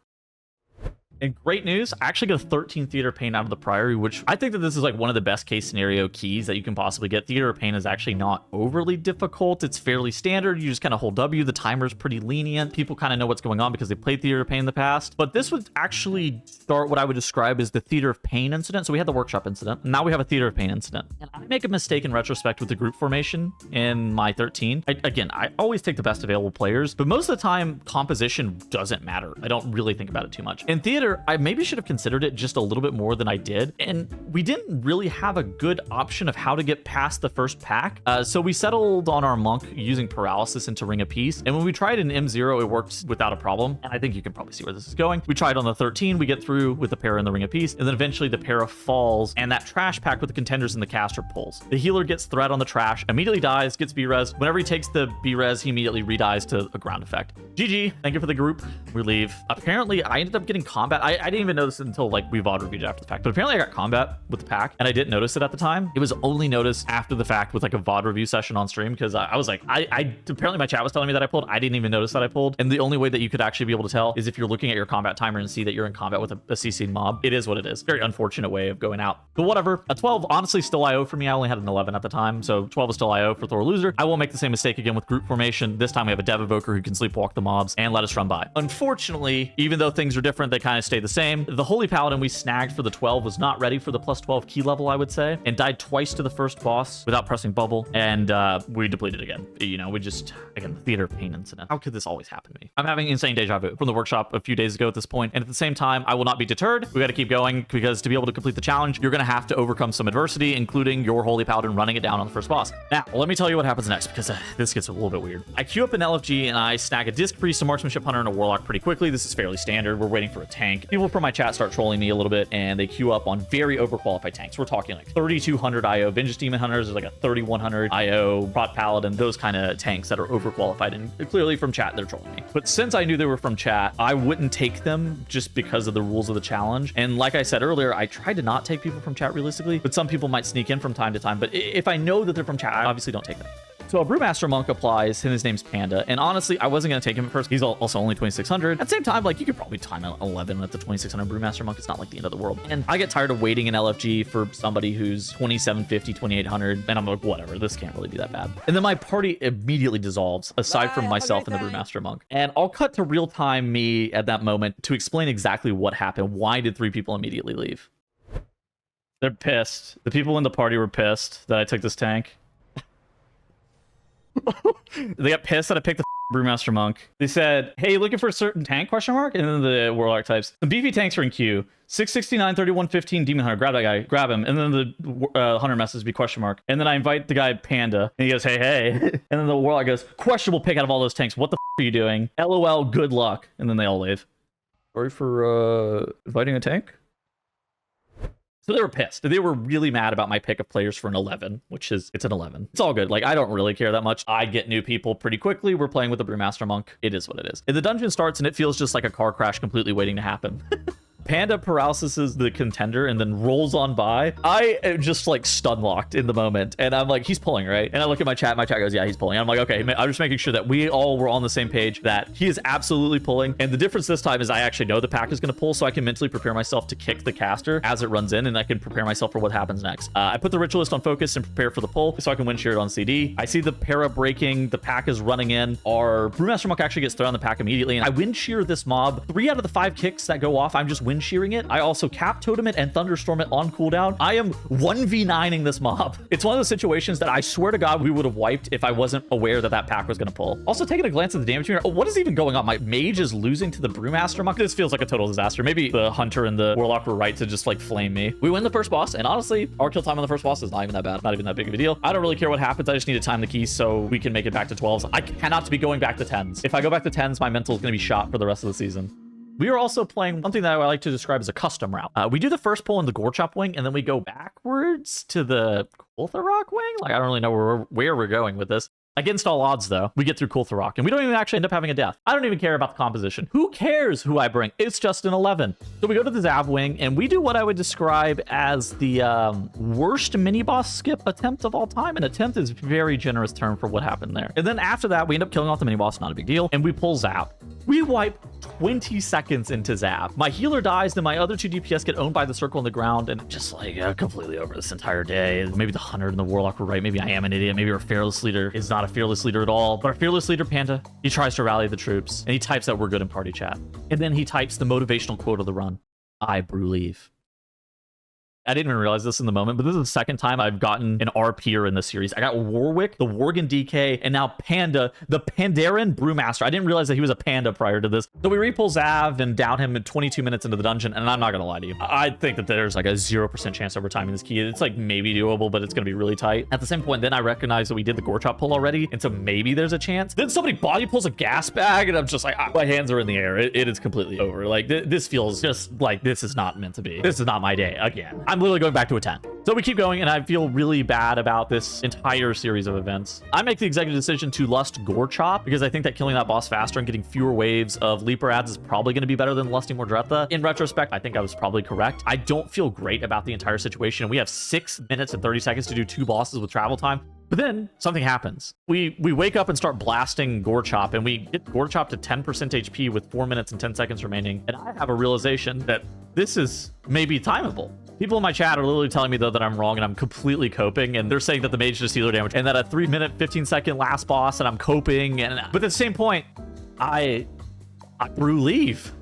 And great news, I actually got a 13 Theater of Pain out of the Priory, which I think that this is like one of the best case scenario keys that you can possibly get. Theater of Pain is actually not overly difficult. It's fairly standard. You just kind of hold W. The timer's pretty lenient. People kind of know what's going on because they played Theater of Pain in the past. But this would actually start what I would describe as the Theater of Pain incident. So we had the Workshop incident, and now we have a Theater of Pain incident. And I make a mistake in retrospect with the group formation in my 13. I always take the best available players, but most of the time, composition doesn't matter. I don't really think about it too much. In Theater, I maybe should have considered it just a little bit more than I did, and we didn't really have a good option of how to get past the first pack, so we settled on our monk using paralysis into Ring of Peace, and when we tried in M0 it worked without a problem, and I think you can probably see where this is going. We tried on the 13, we get through with the para and the Ring of Peace, and then eventually the para falls, and that trash pack with the contenders and the caster pulls. The healer gets threat on the trash, immediately dies, gets B-res. Whenever he takes the B-res, he immediately re-dies to a ground effect. GG, thank you for the group. We leave. Apparently, I ended up getting combat. I didn't even notice it until like we VOD reviewed after the fact, but apparently I got combat with the pack, and I didn't notice it at the time. It was only noticed after the fact with like a VOD review session on stream, because I was like, apparently my chat was telling me that I pulled. I didn't even notice that I pulled, and the only way that you could actually be able to tell is if you're looking at your combat timer and see that you're in combat with a CC'd mob. It is what it is. Very unfortunate way of going out, but whatever. A 12 honestly still IO for me. I only had an 11 at the time, so 12 is still IO for Thorloser. I won't make the same mistake again with group formation. This time we have a Dev Evoker who can sleepwalk the mobs and let us run by. Unfortunately, even though things are different, they kind of stayed the same. The Holy Paladin we snagged for the 12 was not ready for the plus 12 key level, I would say, and died twice to the first boss without pressing bubble, and we depleted again. You know, we just, again, the theater of pain incident. How could this always happen to me? I'm having insane deja vu from the workshop a few days ago at this point, and at the same time, I will not be deterred. We got to keep going, because to be able to complete the challenge, you're going to have to overcome some adversity, including your Holy Paladin running it down on the first boss. Now, let me tell you what happens next, because this gets a little bit weird. I queue up an LFG, and I snag a Disc Priest, a Marksmanship Hunter, and a Warlock pretty quickly. This is fairly standard. We're waiting for a tank. People from my chat start trolling me a little bit, and they queue up on very overqualified tanks. We're talking like 3200 IO Vengeance Demon Hunters. There's like a 3100 IO Prot Paladin, those kind of tanks that are overqualified, and clearly from chat, they're trolling me. But since I knew they were from chat, I wouldn't take them just because of the rules of the challenge. And like I said earlier, I tried to not take people from chat realistically, but some people might sneak in from time to time. But if I know that they're from chat, I obviously don't take them. So a Brewmaster Monk applies, and his name's Panda. And honestly, I wasn't going to take him at first. He's also only 2600. At the same time, like, you could probably time 11 at the 2600 Brewmaster Monk. It's not like the end of the world. And I get tired of waiting in LFG for somebody who's 2750, 2800. And I'm like, whatever, this can't really be that bad. And then my party immediately dissolves, aside from myself and the Brewmaster Monk. And I'll cut to real-time me at that moment to explain exactly what happened. Why did 3 people immediately leave? They're pissed. The people in the party were pissed that I took this tank. They got pissed that I picked the Brewmaster Monk. They said, hey, looking for a certain tank, question mark? And then the Warlock types, some beefy tanks are in queue. 669, 3115, Demon Hunter. Grab that guy. Grab him. And then the Hunter message be question mark. And then I invite the guy Panda. And he goes, hey, hey. And then the Warlock goes, questionable pick out of all those tanks. What the are you doing? LOL, good luck. And then they all leave. Sorry for inviting a tank. So they were pissed. They were really mad about my pick of players for an 11, which is, it's an 11. It's all good. Like, I don't really care that much. I get new people pretty quickly. We're playing with the Brewmaster Monk. It is what it is. And the dungeon starts, and it feels just like a car crash completely waiting to happen. Panda paralysis the contender and then rolls on by. I am just like stun locked in the moment, and I'm like, he's pulling, right? And I look at my chat goes, yeah, he's pulling. I'm like, okay, I'm just making sure that we all were on the same page, that he is absolutely pulling. And the difference this time is I actually know the pack is going to pull, so I can mentally prepare myself to kick the caster as it runs in, and I can prepare myself for what happens next. I put the ritualist on focus and prepare for the pull so I can wind shear it on CD. I see the para breaking, the pack is running in. Our Brewmaster Monk actually gets thrown on the pack immediately, and I wind shear this mob. 3 out of the 5 kicks that go off, I'm just wind shearing it. I also cap totem it and thunderstorm it on cooldown. I am 1v9ing this mob. It's one of those situations that I swear to God we would have wiped if I wasn't aware that that pack was going to pull. Also, taking a glance at the damage meter. Oh, what is even going on? My mage is losing to the Brewmaster Monk. This feels like a total disaster. Maybe the Hunter and the Warlock were right to just like flame me. We win the first boss, and honestly, our kill time on the first boss is not even that bad. Not even that big of a deal. I don't really care what happens. I just need to time the keys so we can make it back to 12s. I cannot be going back to 10s. If I go back to 10s, my mental is going to be shot for the rest of the season. We are also playing something that I like to describe as a custom route. We do the first pull in the Gorechop wing, and then we go backwards to the Kultharok wing. Like, I don't really know where we're going with this. Against all odds, though, we get through Kultharok, and we don't even actually end up having a death. I don't even care about the composition. Who cares who I bring? It's just an 11. So we go to the Zav wing, and we do what I would describe as the worst mini-boss skip attempt of all time. An attempt is a very generous term for what happened there. And then after that, we end up killing off the mini-boss, not a big deal, and we pull Zav. We wipe 20 seconds into Zav. My healer dies, then my other 2 DPS get owned by the circle on the ground, and just like completely over this entire day. Maybe the Hunter and the Warlock were right. Maybe I am an idiot. Maybe our fearless leader is not a fearless leader at all. But our fearless leader, Panda, he tries to rally the troops, and he types that we're good in party chat. And then he types the motivational quote of the run. I brew leave. I didn't even realize this in the moment, but this is the second time I've gotten an RPer in this series. I got Warwick, the Worgen DK, and now Panda, the Pandaren Brewmaster. I didn't realize that he was a panda prior to this. So we repull Zav and down him in 22 minutes into the dungeon, and I'm not going to lie to you. I think that there's like a 0% chance over timing this key. It's like maybe doable, but it's going to be really tight. At the same point, then I recognize that we did the Gorechop pull already, and so maybe there's a chance. Then somebody body pulls a gas bag, and I'm just like, my hands are in the air. It is completely over. Like, this feels just like this is not meant to be. This is not my day again. I'm literally going back to a 10. So we keep going, and I feel really bad about this entire series of events. I make the executive decision to lust Gorechop because I think that killing that boss faster and getting fewer waves of Leaper ads is probably going to be better than lusting Mordretha. In retrospect, I think I was probably correct. I don't feel great about the entire situation. We have 6 minutes and 30 seconds to do 2 bosses with travel time. But then something happens. We wake up and start blasting Gorechop, and we get Gorechop to 10% HP with 4 minutes and 10 seconds remaining. And I have a realization that this is maybe timeable. People in my chat are literally telling me, though, that I'm wrong, and I'm completely coping. And they're saying that the mage just healer damage, and that a 3 minute, 15-second last boss, and I'm coping. But at the same point, I brew leave.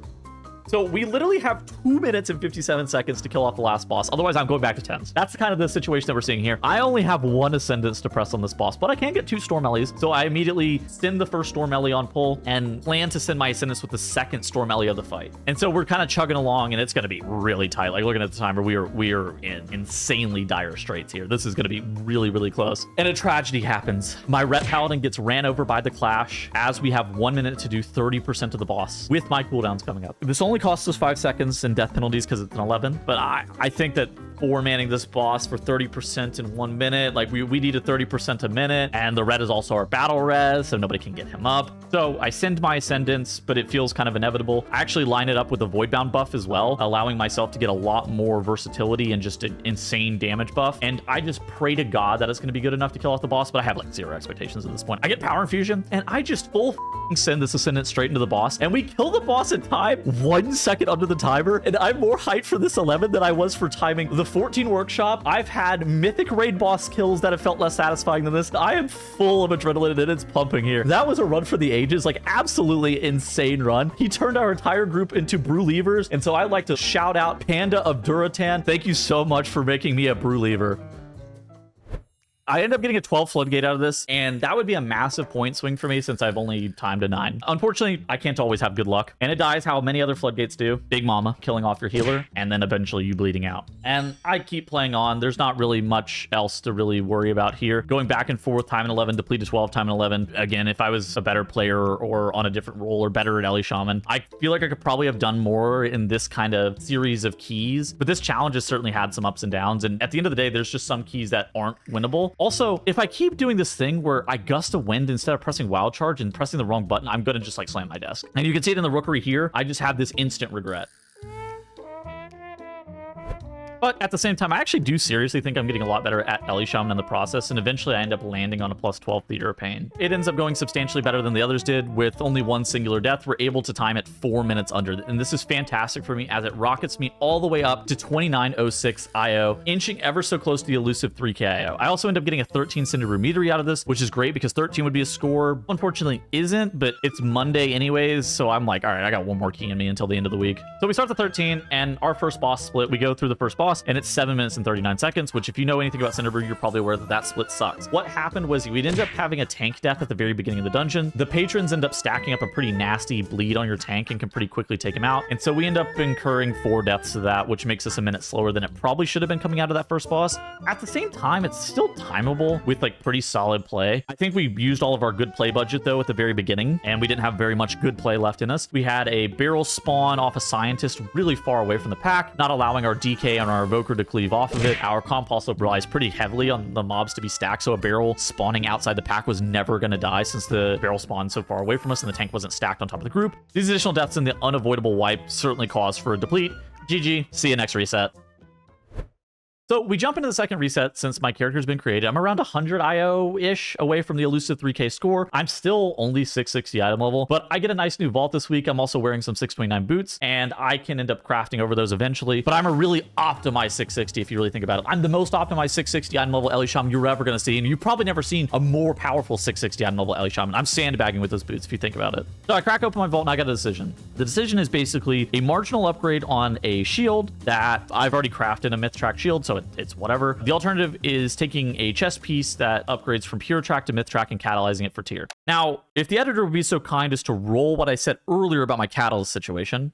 So we literally have 2 minutes and 57 seconds to kill off the last boss. Otherwise, I'm going back to 10s. That's kind of the situation that we're seeing here. I only have 1 Ascendance to press on this boss, but I can get 2 Storm Ellies. So I immediately send the first Storm Ellie on pull and plan to send my Ascendance with the second Storm Ellie of the fight. And so we're kind of chugging along, and it's going to be really tight. Like, looking at the timer, we are in insanely dire straits here. This is going to be really, really close. And a tragedy happens. My Ret Paladin gets ran over by the Clash as we have 1 minute to do 30% of the boss with my cooldowns coming up. This only costs us 5 seconds and death penalties because it's an 11, but I think that 4-manning this boss for 30% in 1 minute, like we need a 30% a minute, and the red is also our battle res, so nobody can get him up. So I send my Ascendance, but it feels kind of inevitable. I actually line it up with a Voidbound buff as well, allowing myself to get a lot more versatility and just an insane damage buff. And I just pray to God that it's going to be good enough to kill off the boss, but I have like 0 expectations at this point. I get Power Infusion, and I just full send this Ascendant straight into the boss, and we kill the boss in time 1 second under the timer. And I'm more hyped for this 11 than I was for timing the 14 workshop. I've had Mythic raid boss kills that have felt less satisfying than this. I am full of adrenaline and it's pumping here. That was a run for the ages, like absolutely insane run. He turned our entire group into brew levers, and so I'd like to shout out Panda of Duratan. Thank you so much for making me a brew lever. I end up getting a 12 floodgate out of this, and that would be a massive point swing for me since I've only timed a 9. Unfortunately, I can't always have good luck, and it dies how many other floodgates do. Big Mama killing off your healer, and then eventually you bleeding out. And I keep playing on. There's not really much else to really worry about here. Going back and forth, time and 11, deplete to 12, time and 11. Again, if I was a better player or on a different role or better at Ellie Shaman, I feel like I could probably have done more in this kind of series of keys. But this challenge has certainly had some ups and downs, and at the end of the day, there's just some keys that aren't winnable. Also, if I keep doing this thing where I gust a wind instead of pressing Wild Charge and pressing the wrong button, I'm going to just like slam my desk. And you can see it in the Rookery here. I just have this instant regret. But at the same time, I actually do seriously think I'm getting a lot better at Ellie Shaman in the process, and eventually I end up landing on a plus 12 Theater of Pain. It ends up going substantially better than the others did. With only 1 singular death, we're able to time it 4 minutes under, and this is fantastic for me as it rockets me all the way up to 2906 IO, inching ever so close to the elusive 3k IO. I also end up getting a 13 Cinderu Metery out of this, which is great because 13 would be a score. Unfortunately isn't, but it's Monday anyways, so I'm like, all right, I got 1 more key in me until the end of the week. So we start the 13, and our first boss split, we go through the first boss, and it's 7 minutes and 39 seconds, which if you know anything about Cinderbrew, you're probably aware that that split sucks. What happened was we'd end up having a tank death at the very beginning of the dungeon. The patrons end up stacking up a pretty nasty bleed on your tank and can pretty quickly take him out. And so we end up incurring 4 deaths to that, which makes us a minute slower than it probably should have been coming out of that first boss. At the same time, it's still timeable with like pretty solid play. I think we used all of our good play budget though at the very beginning, and we didn't have very much good play left in us. We had a barrel spawn off a scientist really far away from the pack, not allowing our DK and our evoker to cleave off of it. Our comp also relies pretty heavily on the mobs to be stacked, so a barrel spawning outside the pack was never going to die since the barrel spawned so far away from us and the tank wasn't stacked on top of the group. These additional deaths and the unavoidable wipe certainly cause for a deplete. GG, see you next reset. So we jump into the second reset since my character's been created. I'm around 100 IO-ish away from the elusive 3k score. I'm still only 660 item level, but I get a nice new vault this week. I'm also wearing some 629 boots, and I can end up crafting over those eventually. But I'm a really optimized 660 if you really think about it. I'm the most optimized 660 item level Ellie Shaman you're ever going to see, and you've probably never seen a more powerful 660 item level Ellie Shaman. I'm sandbagging with those boots if you think about it. So I crack open my vault and I got a decision. The decision is basically a marginal upgrade on a shield that I've already crafted, a myth track shield, so it's whatever. The alternative is taking a chest piece that upgrades from pure track to myth track and catalyzing it for tier. Now, if the editor would be so kind as to roll what I said earlier about my catalyst situation.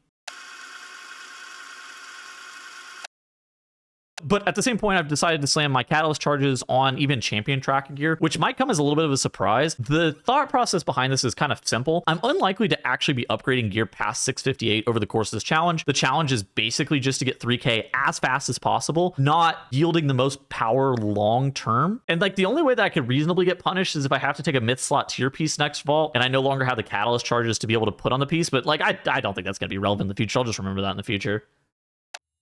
But at the same point, I've decided to slam my catalyst charges on even champion track gear, which might come as a little bit of a surprise. The thought process behind this is kind of simple. I'm unlikely to actually be upgrading gear past 658 over the course of this challenge. The challenge is basically just to get 3k as fast as possible, not yielding the most power long term. And like the only way that I could reasonably get punished is if I have to take a myth slot tier piece next vault and I no longer have the catalyst charges to be able to put on the piece. But like, I don't think that's going to be relevant in the future. I'll just remember that in the future.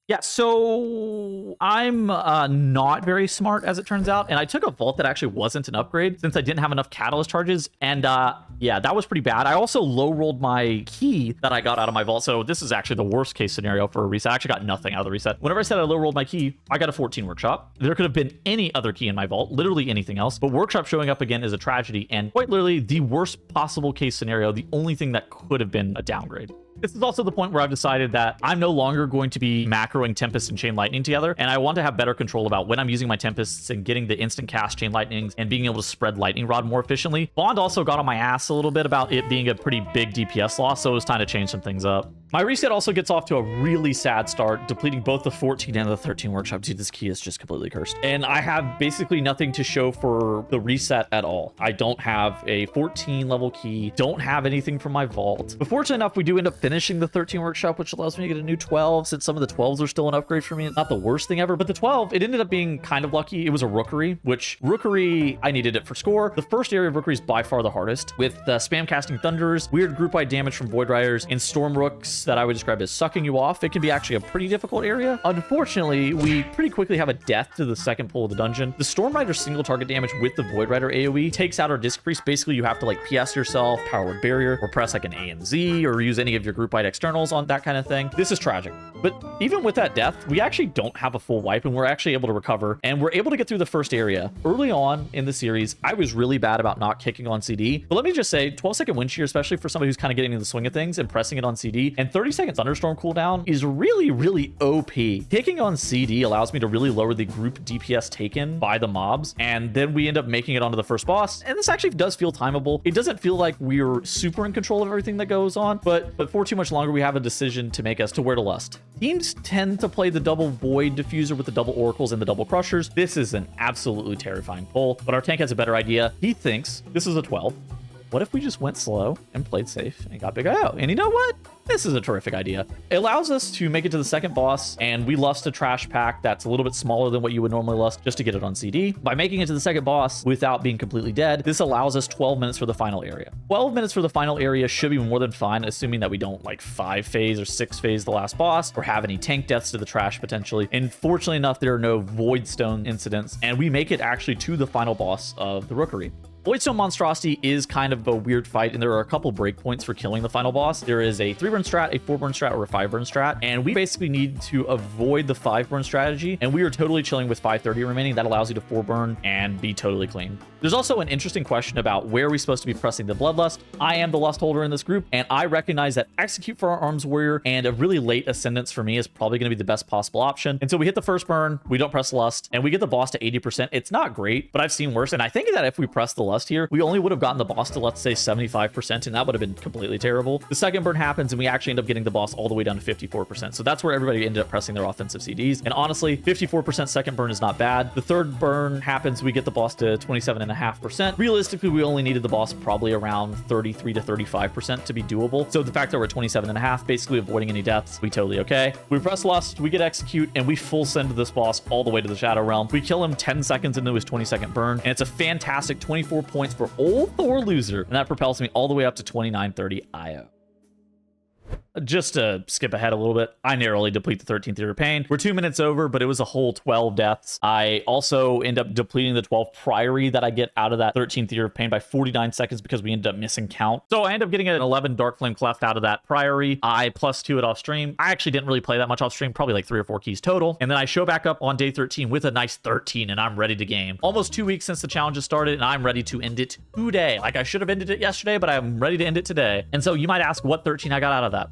Yeah, so I'm not very smart, as it turns out, and I took a vault that actually wasn't an upgrade since I didn't have enough catalyst charges, and yeah, that was pretty bad. I also low-rolled my key that I got out of my vault, so this is actually the worst-case scenario for a reset. I actually got nothing out of the reset. Whenever I said I low-rolled my key, I got a 14 workshop. There could have been any other key in my vault, literally anything else, but workshop showing up again is a tragedy, and quite literally the worst possible case scenario, the only thing that could have been a downgrade. This is also the point where I've decided that I'm no longer going to be macroing Tempest and Chain Lightning together, and I want to have better control about when I'm using my Tempests and getting the instant cast Chain Lightnings and being able to spread Lightning Rod more efficiently. Bond also got on my ass a little bit about it being a pretty big DPS loss, so it was time to change some things up. My reset also gets off to a really sad start, depleting both the 14 and the 13 workshop. Dude, this key is just completely cursed. And I have basically nothing to show for the reset at all. I don't have a 14 level key, don't have anything from my vault. But fortunately enough, we do end up finishing the 13 workshop, which allows me to get a new 12, since some of the 12s are still an upgrade for me. It's not the worst thing ever, but the 12, it ended up being kind of lucky. It was a Rookery, which Rookery, I needed it for score. The first area of Rookery is by far the hardest, with spam casting Thunders, weird group-wide damage from Void Riders, and Storm Rooks that I would describe as sucking you off. It can be actually a pretty difficult area. Unfortunately, we pretty quickly have a death to the second pull of the dungeon. The Storm Rider's single target damage with the Void Rider AoE takes out our Disc Priest. Basically, you have to like PS yourself, Power Word Barrier, or press like an A and Z, or use any of your group-wide externals on that kind of thing. This is tragic. But even with that death, we actually don't have a full wipe, and we're actually able to recover, and we're able to get through the first area. Early on in the series, I was really bad about not kicking on CD, but let me just say, 12-second wind shear, especially for somebody who's kind of getting into the swing of things and pressing it on CD, and 30-second thunderstorm cooldown is really, really OP. Kicking on CD allows me to really lower the group DPS taken by the mobs, and then we end up making it onto the first boss, and this actually does feel timeable. It doesn't feel like we're super in control of everything that goes on, but for too much longer, we have a decision to make as to where to lust. Teams tend to play the double Void Diffuser with the double Oracles and the double Crushers. This is an absolutely terrifying pull, but our tank has a better idea. He thinks this is a 12. What if we just went slow and played safe and got big IO? And you know what? This is a terrific idea. It allows us to make it to the second boss, and we lust a trash pack that's a little bit smaller than what you would normally lust just to get it on CD. By making it to the second boss without being completely dead, this allows us 12 minutes for the final area. 12 minutes for the final area should be more than fine, assuming that we don't like 5 phase or 6 phase the last boss, or have any tank deaths to the trash potentially. And fortunately enough, there are no Void Stone incidents, and we make it actually to the final boss of the Rookery. Voidstone Monstrosity is kind of a weird fight, and there are a couple breakpoints for killing the final boss. There is a 3-burn strat, a 4-burn strat, or a 5-burn strat, and we basically need to avoid the 5-burn strategy, and we are totally chilling with 530 remaining. That allows you to 4-burn and be totally clean. There's also an interesting question about where we're supposed to be pressing the Bloodlust. I am the Lust holder in this group, and I recognize that Execute for our Arms Warrior and a really late Ascendance for me is probably going to be the best possible option. And so we hit the first burn, we don't press Lust, and we get the boss to 80%. It's not great, but I've seen worse, and I think that if we press the Lust here, we only would have gotten the boss to, let's say, 75%, and that would have been completely terrible. The second burn happens, and we actually end up getting the boss all the way down to 54%. So that's where everybody ended up pressing their offensive CDs. And honestly, 54% second burn is not bad. The third burn happens, we get the boss to 27.5%. Realistically, we only needed the boss probably around 33 to 35% to be doable. So the fact that we're at 27.5, basically avoiding any deaths, we totally okay. We press Lust, we get Execute, and we full send this boss all the way to the Shadow Realm. We kill him 10 seconds into his 20-second burn, and it's a fantastic 24 points for old Thorloser, and that propels me all the way up to 2930 IO. Just to skip ahead a little bit, I narrowly deplete the 13th Theater of Pain. We're 2 minutes over, but it was a whole 12 deaths. I also end up depleting the 12 Priory that I get out of that 13th Theater of Pain by 49 seconds because we ended up missing count. So I end up getting an 11 Dark Flame Cleft out of that Priory. I +2 it off stream. I actually didn't really play that much off stream, probably like 3 or 4 keys total. And then I show back up on day 13 with a nice 13, and I'm ready to game. Almost 2 weeks since the challenge has started, and I'm ready to end it today. Like I should have ended it yesterday, but I'm ready to end it today. And so you might ask what 13 I got out of that.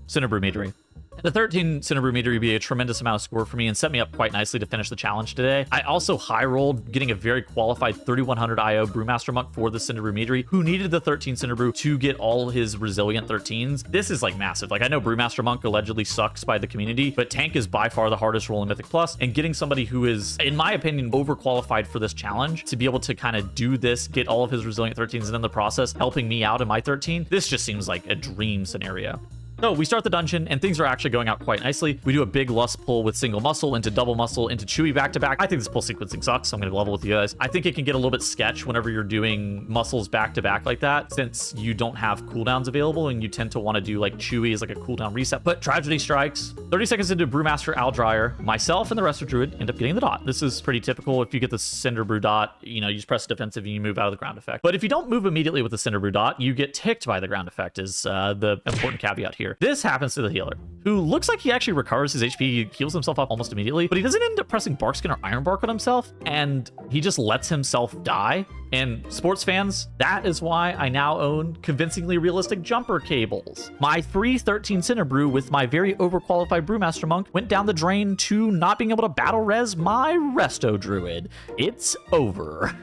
Cinderbrew Meadery. The 13 Cinderbrew Meadery would be a tremendous amount of score for me and set me up quite nicely to finish the challenge today. I also high rolled, getting a very qualified 3100 IO Brewmaster Monk for the Cinderbrew Meadery, who needed the 13 Cinderbrew to get all his resilient 13s. This is like massive. Like I know Brewmaster Monk allegedly sucks by the community, but Tank is by far the hardest role in Mythic Plus, and getting somebody who is, in my opinion, overqualified for this challenge to be able to kind of do this, get all of his resilient 13s, and in the process helping me out in my 13, this just seems like a dream scenario. So we start the dungeon, and things are actually going out quite nicely. We do a big Lust pull with single muscle into double muscle into Chewy back-to-back. I think this pull sequencing sucks, so I'm going to level with you guys. I think it can get a little bit sketch whenever you're doing muscles back-to-back like that, since you don't have cooldowns available, and you tend to want to do like Chewy as like a cooldown reset. But tragedy strikes. 30 seconds into Brewmaster Owl Dryer, myself and the rest of Druid end up getting the dot. This is pretty typical. If you get the Cinderbrew dot, you know, you just press defensive and you move out of the ground effect. But if you don't move immediately with the Cinderbrew dot, you get ticked by the ground effect, is the important caveat here. This happens to the healer, who looks like he actually recovers his HP, he heals himself up almost immediately, but he doesn't end up pressing Barkskin or Iron Bark on himself, and he just lets himself die. And sports fans, that is why I now own convincingly realistic jumper cables. My 313 Center Brew with my very overqualified Brewmaster Monk went down the drain to not being able to battle res my Resto Druid. It's over.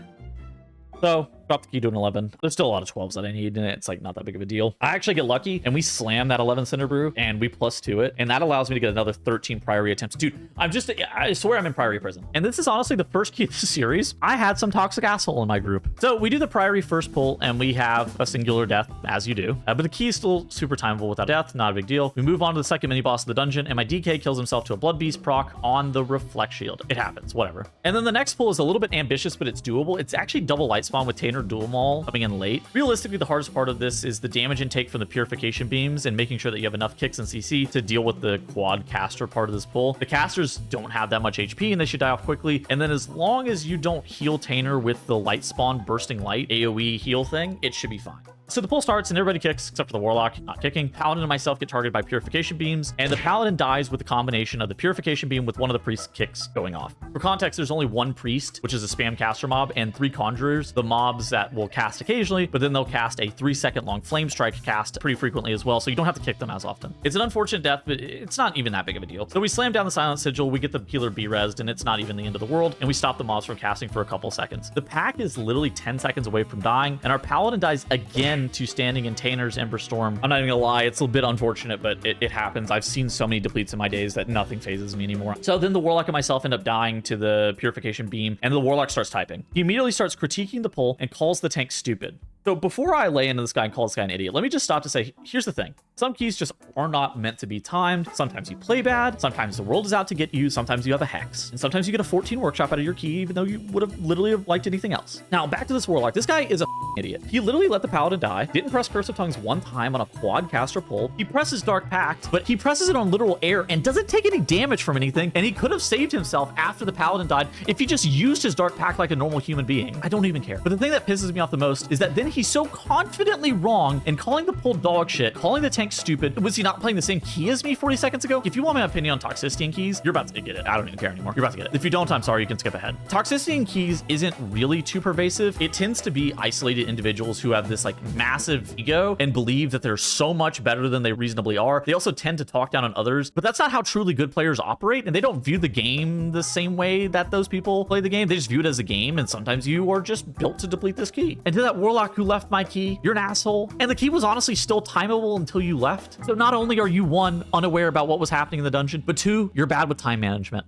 So, drop the key to an 11. There's still a lot of 12s that I need, and it's like not that big of a deal. I actually get lucky, and we slam that 11 Cinder Brew, and we +2 it, and that allows me to get another 13 priority attempts. Dude, I swear I'm in priority prison. And this is honestly the first key of the series. I had some toxic asshole in my group. So we do the priority first pull, and we have a singular death, as you do. But the key is still super timeable without death, not a big deal. We move on to the second mini-boss of the dungeon, and my DK kills himself to a Blood Beast proc on the Reflect Shield. It happens, whatever. And then the next pull is a little bit ambitious, but it's doable. It's actually double light spawn with Tainer Dual Maul coming in late. Realistically, the hardest part of this is the damage intake from the purification beams and making sure that you have enough kicks and CC to deal with the quad caster part of this pull. The casters don't have that much HP and they should die off quickly. And then as long as you don't heal Tainer with the light spawn bursting light AoE heal thing, it should be fine. So the pull starts and everybody kicks except for the Warlock, not kicking. Paladin and myself get targeted by Purification Beams, and the Paladin dies with a combination of the Purification Beam with one of the Priest's kicks going off. For context, there's only one Priest, which is a spam caster mob, and 3 Conjurers, the mobs that will cast occasionally, but then they'll cast a 3-second long Flame Strike cast pretty frequently as well, so you don't have to kick them as often. It's an unfortunate death, but it's not even that big of a deal. So we slam down the Silent Sigil, we get the healer B-resed, and it's not even the end of the world, and we stop the mobs from casting for a couple seconds. The pack is literally 10 seconds away from dying, and our Paladin dies again to standing in Tainer's Ember Storm. I'm not even gonna lie, it's a bit unfortunate, but it happens. I've seen so many depletes in my days that nothing phases me anymore. So then the Warlock and myself end up dying to the Purification Beam, and the Warlock starts typing. He immediately starts critiquing the pull and calls the tank stupid. So before I lay into this guy and call this guy an idiot, let me just stop to say, here's the thing. Some keys just are not meant to be timed. Sometimes you play bad. Sometimes the world is out to get you. Sometimes you have a hex. And sometimes you get a 14 workshop out of your key, even though you would have literally have liked anything else. Now, back to this Warlock. This guy is a idiot. He literally let the Paladin die, didn't press Curse of Tongues one time on a quad caster pull. He presses Dark Pact, but he presses it on literal air and doesn't take any damage from anything. And he could have saved himself after the Paladin died if he just used his Dark Pact like a normal human being. I don't even care. But the thing that pisses me off the most is that then he's so confidently wrong in calling the pull dog shit, calling the tank stupid. Was he not playing the same key as me 40 seconds ago? If you want my opinion on toxicity in keys, you're about to get it. I don't even care anymore. You're about to get it. If you don't, I'm sorry, you can skip ahead. Toxicity in keys isn't really too pervasive. It tends to be isolated individuals who have this like massive ego and believe that they're so much better than they reasonably are. They also tend to talk down on others, but that's not how truly good players operate, and they don't view the game the same way that those people play the game. They just view it as a game, and sometimes you are just built to deplete this key. And to that Warlock who left my key, you're an asshole. And the key was honestly still timeable until you left. So not only are you 1, unaware about what was happening in the dungeon, but 2, you're bad with time management.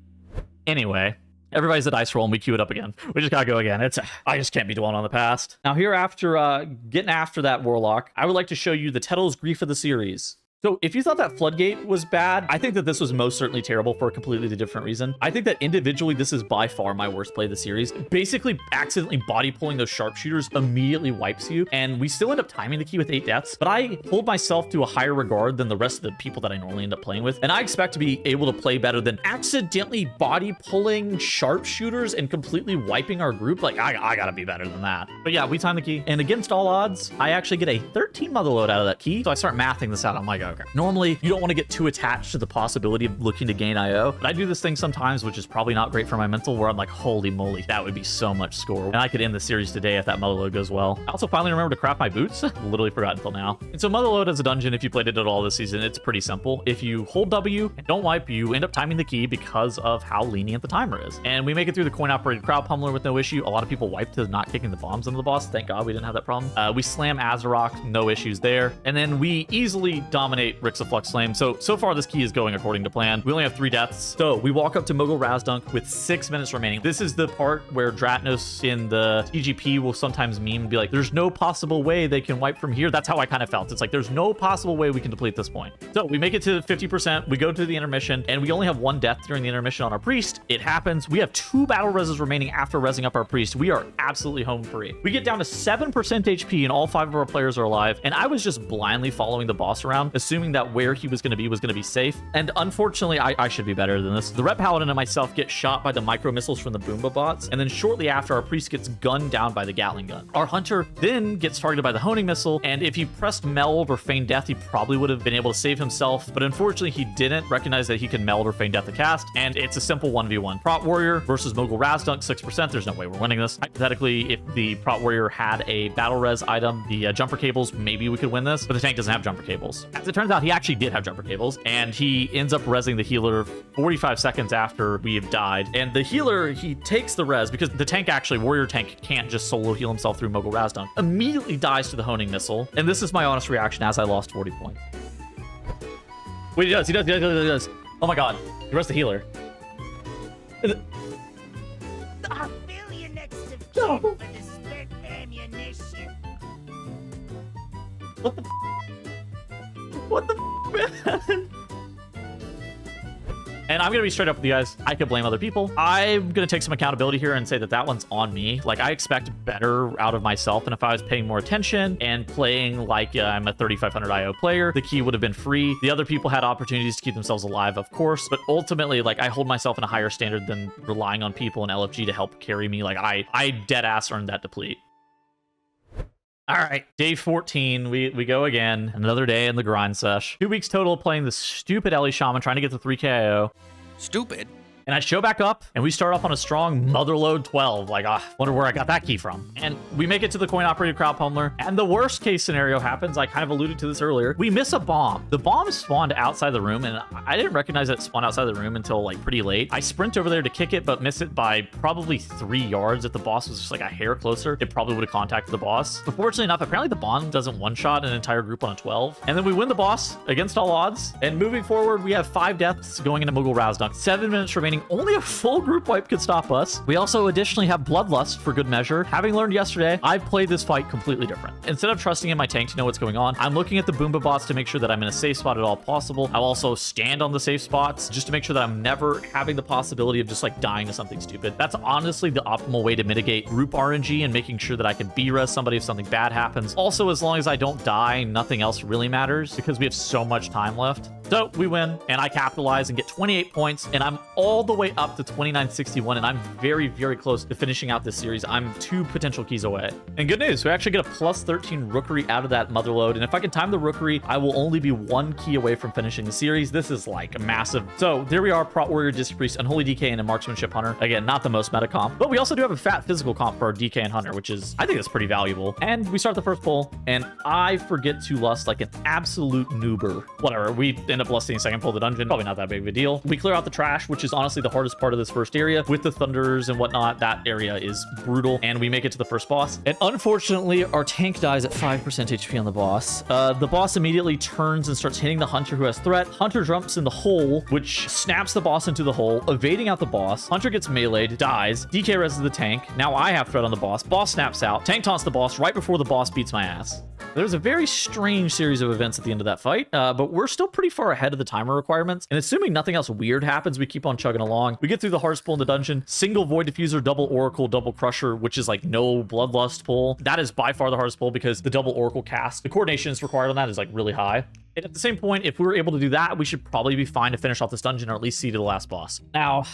Anyway, everybody's a dice roll and we queue it up again. We just gotta go again. I just can't be dwelling on the past. Now here after getting after that Warlock, I would like to show you the Tettle's Grief of the series. So if you thought that Floodgate was bad, I think that this was most certainly terrible for a completely different reason. I think that individually, this is by far my worst play of the series. Basically, accidentally body pulling those sharpshooters immediately wipes you, and we still end up timing the key with 8 deaths, but I hold myself to a higher regard than the rest of the people that I normally end up playing with, and I expect to be able to play better than accidentally body pulling sharpshooters and completely wiping our group. Like, I gotta be better than that. But yeah, we time the key, and against all odds, I actually get a 13 motherload out of that key, so I start mathing this out. I'm like, okay. Normally, you don't want to get too attached to the possibility of looking to gain IO, but I do this thing sometimes, which is probably not great for my mental, where I'm like, holy moly, that would be so much score. And I could end the series today if that motherload goes well. I also finally remember to craft my boots. Literally forgot until now. And so motherload as a dungeon, if you played it at all this season, it's pretty simple. If you hold W and don't wipe, you end up timing the key because of how lenient the timer is. And we make it through the coin-operated crowd pummeler with no issue. A lot of people wipe to not kicking the bombs into the boss. Thank God we didn't have that problem. We slam Azarok, no issues there. And then we easily dominate Rix of Flux Flame. So far this key is going according to plan. We only have 3 deaths. So we walk up to Mogul Razdunk with 6 minutes remaining. This is the part where Dratnos in the TGP will sometimes meme and be like, there's no possible way they can wipe from here. That's how I kind of felt. It's like, there's no possible way we can deplete this point. So we make it to 50%. We go to the intermission, and we only have 1 death during the intermission on our priest. It happens. We have 2 battle reses remaining after resing up our priest. We are absolutely home free. We get down to 7% HP, and all 5 of our players are alive. And I was just blindly following the boss around. As assuming that where he was going to be safe. And unfortunately, I should be better than this. The Ret Paladin and myself get shot by the micro missiles from the Boomba bots, and then shortly after, our priest gets gunned down by the Gatling gun. Our hunter then gets targeted by the honing missile, and if he pressed meld or feign death, he probably would have been able to save himself, but unfortunately he didn't recognize that he could meld or feign death to cast, and it's a simple 1v1. Prot Warrior versus Mogul Razdunk, 6%. There's no way we're winning this. Hypothetically, if the Prot Warrior had a battle res item, the jumper cables, maybe we could win this, but the tank doesn't have jumper cables. As it turns out, he actually did have jumper cables, and he ends up resing the healer 45 seconds after we have died. And the healer, he takes the res because the tank actually, warrior tank, can't just solo heal himself through Mogul Razdunk. Immediately dies to the honing missile, and this is my honest reaction as I lost 40 points. Wait, he does. Oh my god, he rests the healer. Fill your next of kin with the spent ammunition. What the man? And I'm gonna be straight up with you guys. I could blame other people. I'm gonna take some accountability here and say that that one's on me. Like, I expect better out of myself, and if I was paying more attention and playing like I'm a 3500 IO player, the key would have been free. The other people had opportunities to keep themselves alive, of course, but ultimately, like, I hold myself in a higher standard than relying on people in LFG to help carry me. Like, I dead ass earned that deplete. All right, day 14, we go again. Another day in the grind sesh. 2 weeks total playing the stupid Ellie Shaman, trying to get the 3k IO. Stupid. And I show back up, and we start off on a strong Motherload 12. Like, wonder where I got that key from. And we make it to the coin-operated crowd pummeler, and the worst case scenario happens. I kind of alluded to this earlier. We miss a bomb. The bomb spawned outside the room, and I didn't recognize that it spawned outside the room until, like, pretty late. I sprint over there to kick it, but miss it by probably 3 yards. If the boss was just, like, a hair closer, it probably would have contacted the boss. But fortunately enough, apparently the bomb doesn't one-shot an entire group on a 12. And then we win the boss against all odds. And moving forward, we have 5 deaths going into Mogul Razdunk. 7 minutes remaining. Only a full group wipe could stop us. We also additionally have Bloodlust for good measure. Having learned yesterday, I've played this fight completely different. Instead of trusting in my tank to know what's going on, I'm looking at the Boomba bots to make sure that I'm in a safe spot at all possible. I'll also stand on the safe spots just to make sure that I'm never having the possibility of just like dying to something stupid. That's honestly the optimal way to mitigate group RNG and making sure that I can B-res somebody if something bad happens. Also, as long as I don't die, nothing else really matters because we have so much time left. So we win, and I capitalize and get 28 points, and I'm all the way up to 2961, and I'm very, very close to finishing out this series. I'm 2 potential keys away. And good news, we actually get a plus 13 rookery out of that Motherload, and if I can time the rookery, I will only be 1 key away from finishing the series. This is like massive. So there we are, Prot Warrior, Disc Priest, Unholy DK, and a Marksmanship Hunter. Again, not the most meta comp, but we also do have a fat physical comp for our DK and Hunter, which is, I think that's pretty valuable. And we start the first pull, and I forget to lust like an absolute noober. Whatever, we end up lusting second pull of the dungeon. Probably not that big of a deal. We clear out the trash, which is honestly the hardest part of this first area. With the thunders and whatnot, that area is brutal, and we make it to the first boss. And unfortunately, our tank dies at 5% HP on the boss. The boss immediately turns and starts hitting the hunter who has threat. Hunter jumps in the hole, which snaps the boss into the hole, evading out the boss. Hunter gets meleeed, dies. DK reses the tank. Now I have threat on the boss. Boss snaps out. Tank taunts the boss right before the boss beats my ass. There's a very strange series of events at the end of that fight, but we're still pretty far ahead of the timer requirements. And assuming nothing else weird happens, we keep on chugging along. We get through the hardest pull in the dungeon. Single Void Diffuser, double Oracle, double Crusher, which is like no Bloodlust pull. That is by far the hardest pull because the double Oracle cast, the coordination that's required on that is like really high. And at the same point, if we were able to do that, we should probably be fine to finish off this dungeon or at least see to the last boss. Now,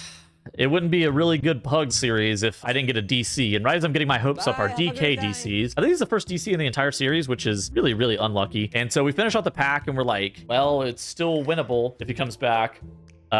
it wouldn't be a really good Pug series if I didn't get a DC. And right as I'm getting my hopes up, our DK DCs. I think it's the first DC in the entire series, which is really, really unlucky. And so we finish out the pack and we're like, well, it's still winnable if he comes back.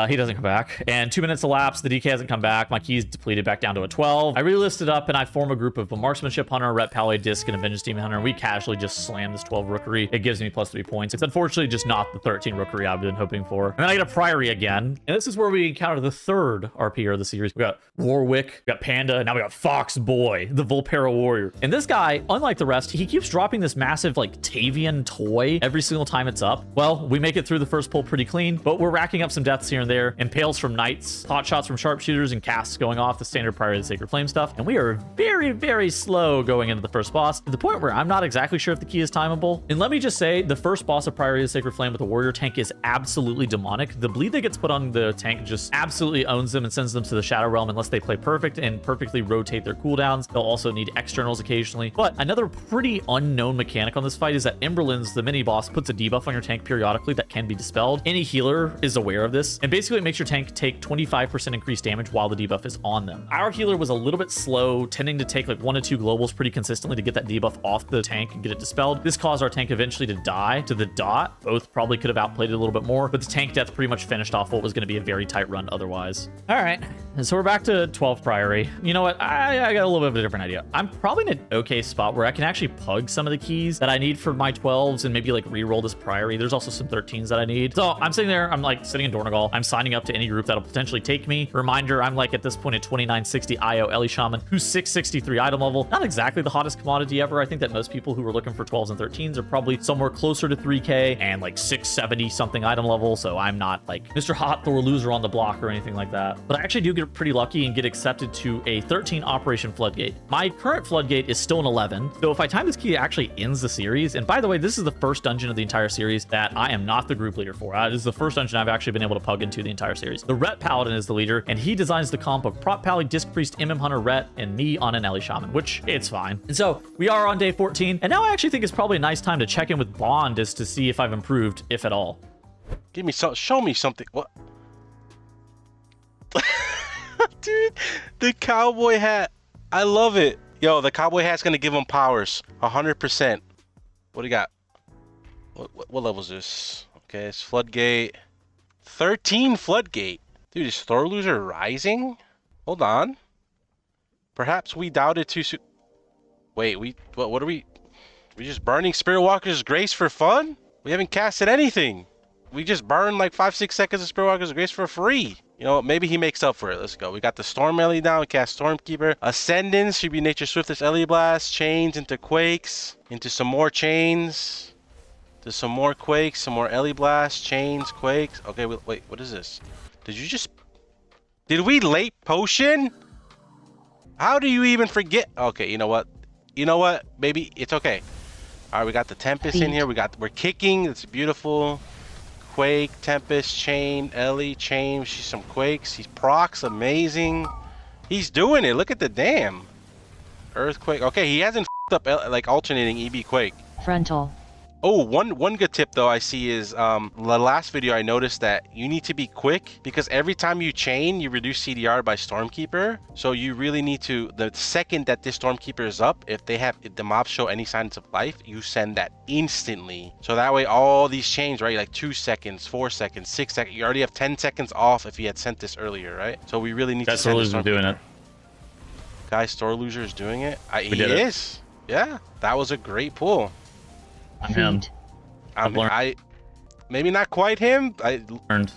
He doesn't come back. And 2 minutes elapsed. The DK hasn't come back. My key's depleted back down to a 12. I re-listed up and I form a group of a Marksmanship Hunter, a Ret Pally, Disc, and a Vengeance Demon Hunter. And we casually just slam this 12 rookery. It gives me plus 3 points. It's unfortunately just not the 13 rookery I've been hoping for. And then I get a Priory again. And this is where we encounter the third RPer of the series. We got Warwick, we got Panda, and now we got Fox Boy, the Volpera Warrior. And this guy, unlike the rest, he keeps dropping this massive like Tavian toy every single time it's up. Well, we make it through the first pull pretty clean, but we're racking up some deaths here and there, impales from knights, hot shots from sharpshooters, and casts going off, the standard Priority of the Sacred Flame stuff. And we are very, very slow going into the first boss, to the point where I'm not exactly sure if the key is timeable. And let me just say, the first boss of Priority of the Sacred Flame with the warrior tank is absolutely demonic. The bleed that gets put on the tank just absolutely owns them and sends them to the Shadow Realm unless they play perfect and perfectly rotate their cooldowns. They'll also need externals occasionally. But another pretty unknown mechanic on this fight is that Emberlin's, the mini boss, puts a debuff on your tank periodically that can be dispelled. Any healer is aware of this, and basically it makes your tank take 25% increased damage while the debuff is on them. Our healer was a little bit slow, tending to take like 1 to 2 globals pretty consistently to get that debuff off the tank and get it dispelled. This caused our tank eventually to die to the dot. Both probably could have outplayed it a little bit more, but the tank death pretty much finished off what was going to be a very tight run otherwise. All right, and so we're back to 12th Priory. You know what? I got a little bit of a different idea. I'm probably in an okay spot where I can actually pug some of the keys that I need for my 12s and maybe like re-roll this Priory. There's also some 13s that I need. So I'm sitting there, I'm like sitting in Dornagal. I'm signing up to any group that'll potentially take me. Reminder, I'm like at this point at 2960 IO Ellie Shaman, who's 663 item level. Not exactly the hottest commodity ever. I think that most people who are looking for 12s and 13s are probably somewhere closer to 3K and like 670 something item level. So I'm not like Mr. Hot Thorloser on the block or anything like that. But I actually do get pretty lucky and get accepted to a 13 Operation Floodgate. My current Floodgate is still an 11. So if I time this key, it actually ends the series. And by the way, this is the first dungeon of the entire series that I am not the group leader for. This is the first dungeon I've actually been able to pug into the entire series. The Ret Paladin is the leader, and he designs the comp of Prot Pally, Disc Priest, MM Hunter, Ret, and me on an Ellie Shaman, which it's fine. And so we are on day 14, and now I actually think it's probably a nice time to check in with Bond as to see if I've improved, if at all. Give me some. Show me something. What? Dude, the cowboy hat. I love it. Yo, the cowboy hat's gonna give him powers. 100%. What do you got? What level is this? Okay, it's Floodgate. 13 Floodgate. Dude, is Thorloser rising? Hold on. Perhaps we doubted too soon. Wait, what are we? We just burning Spirit Walker's Grace for fun? We haven't casted anything. We just burned like 5-6 seconds of Spirit Walker's Grace for free. You know, maybe he makes up for it. Let's go. We got the Storm Ellie down. We cast Stormkeeper. Ascendance should be Nature's Swiftest Ellie Blast. Chains into Quakes. Into some more Chains. To some more Quakes. Some more Ellie Blast. Chains. Quakes. Okay, wait. What is this? Did we late potion? How do you even forget? Okay, you know what? Maybe it's okay. All right, we got the Tempest in here. We're kicking. It's beautiful. Quake, Tempest, Chain, Ellie, Chain. She's some Quakes. He's procs, amazing. He's doing it. Look at the dam. Earthquake. Okay, he hasn't f***ed up like alternating EB Quake. Frontal. Oh, one good tip though I see is the last video I noticed that you need to be quick because every time you chain, you reduce CDR by Stormkeeper. So you really need to, the second that this Stormkeeper is up, if the mobs show any signs of life, you send that instantly. So that way all these chains, right, like 2 seconds, 4 seconds, 6 seconds, you already have 10 seconds off if you had sent this earlier, right? So we really need to send this Stormkeeper. Doing it. Guys, Thorloser is doing it. He did it. is. Yeah, that was a great pull. Maybe not quite him. I learned.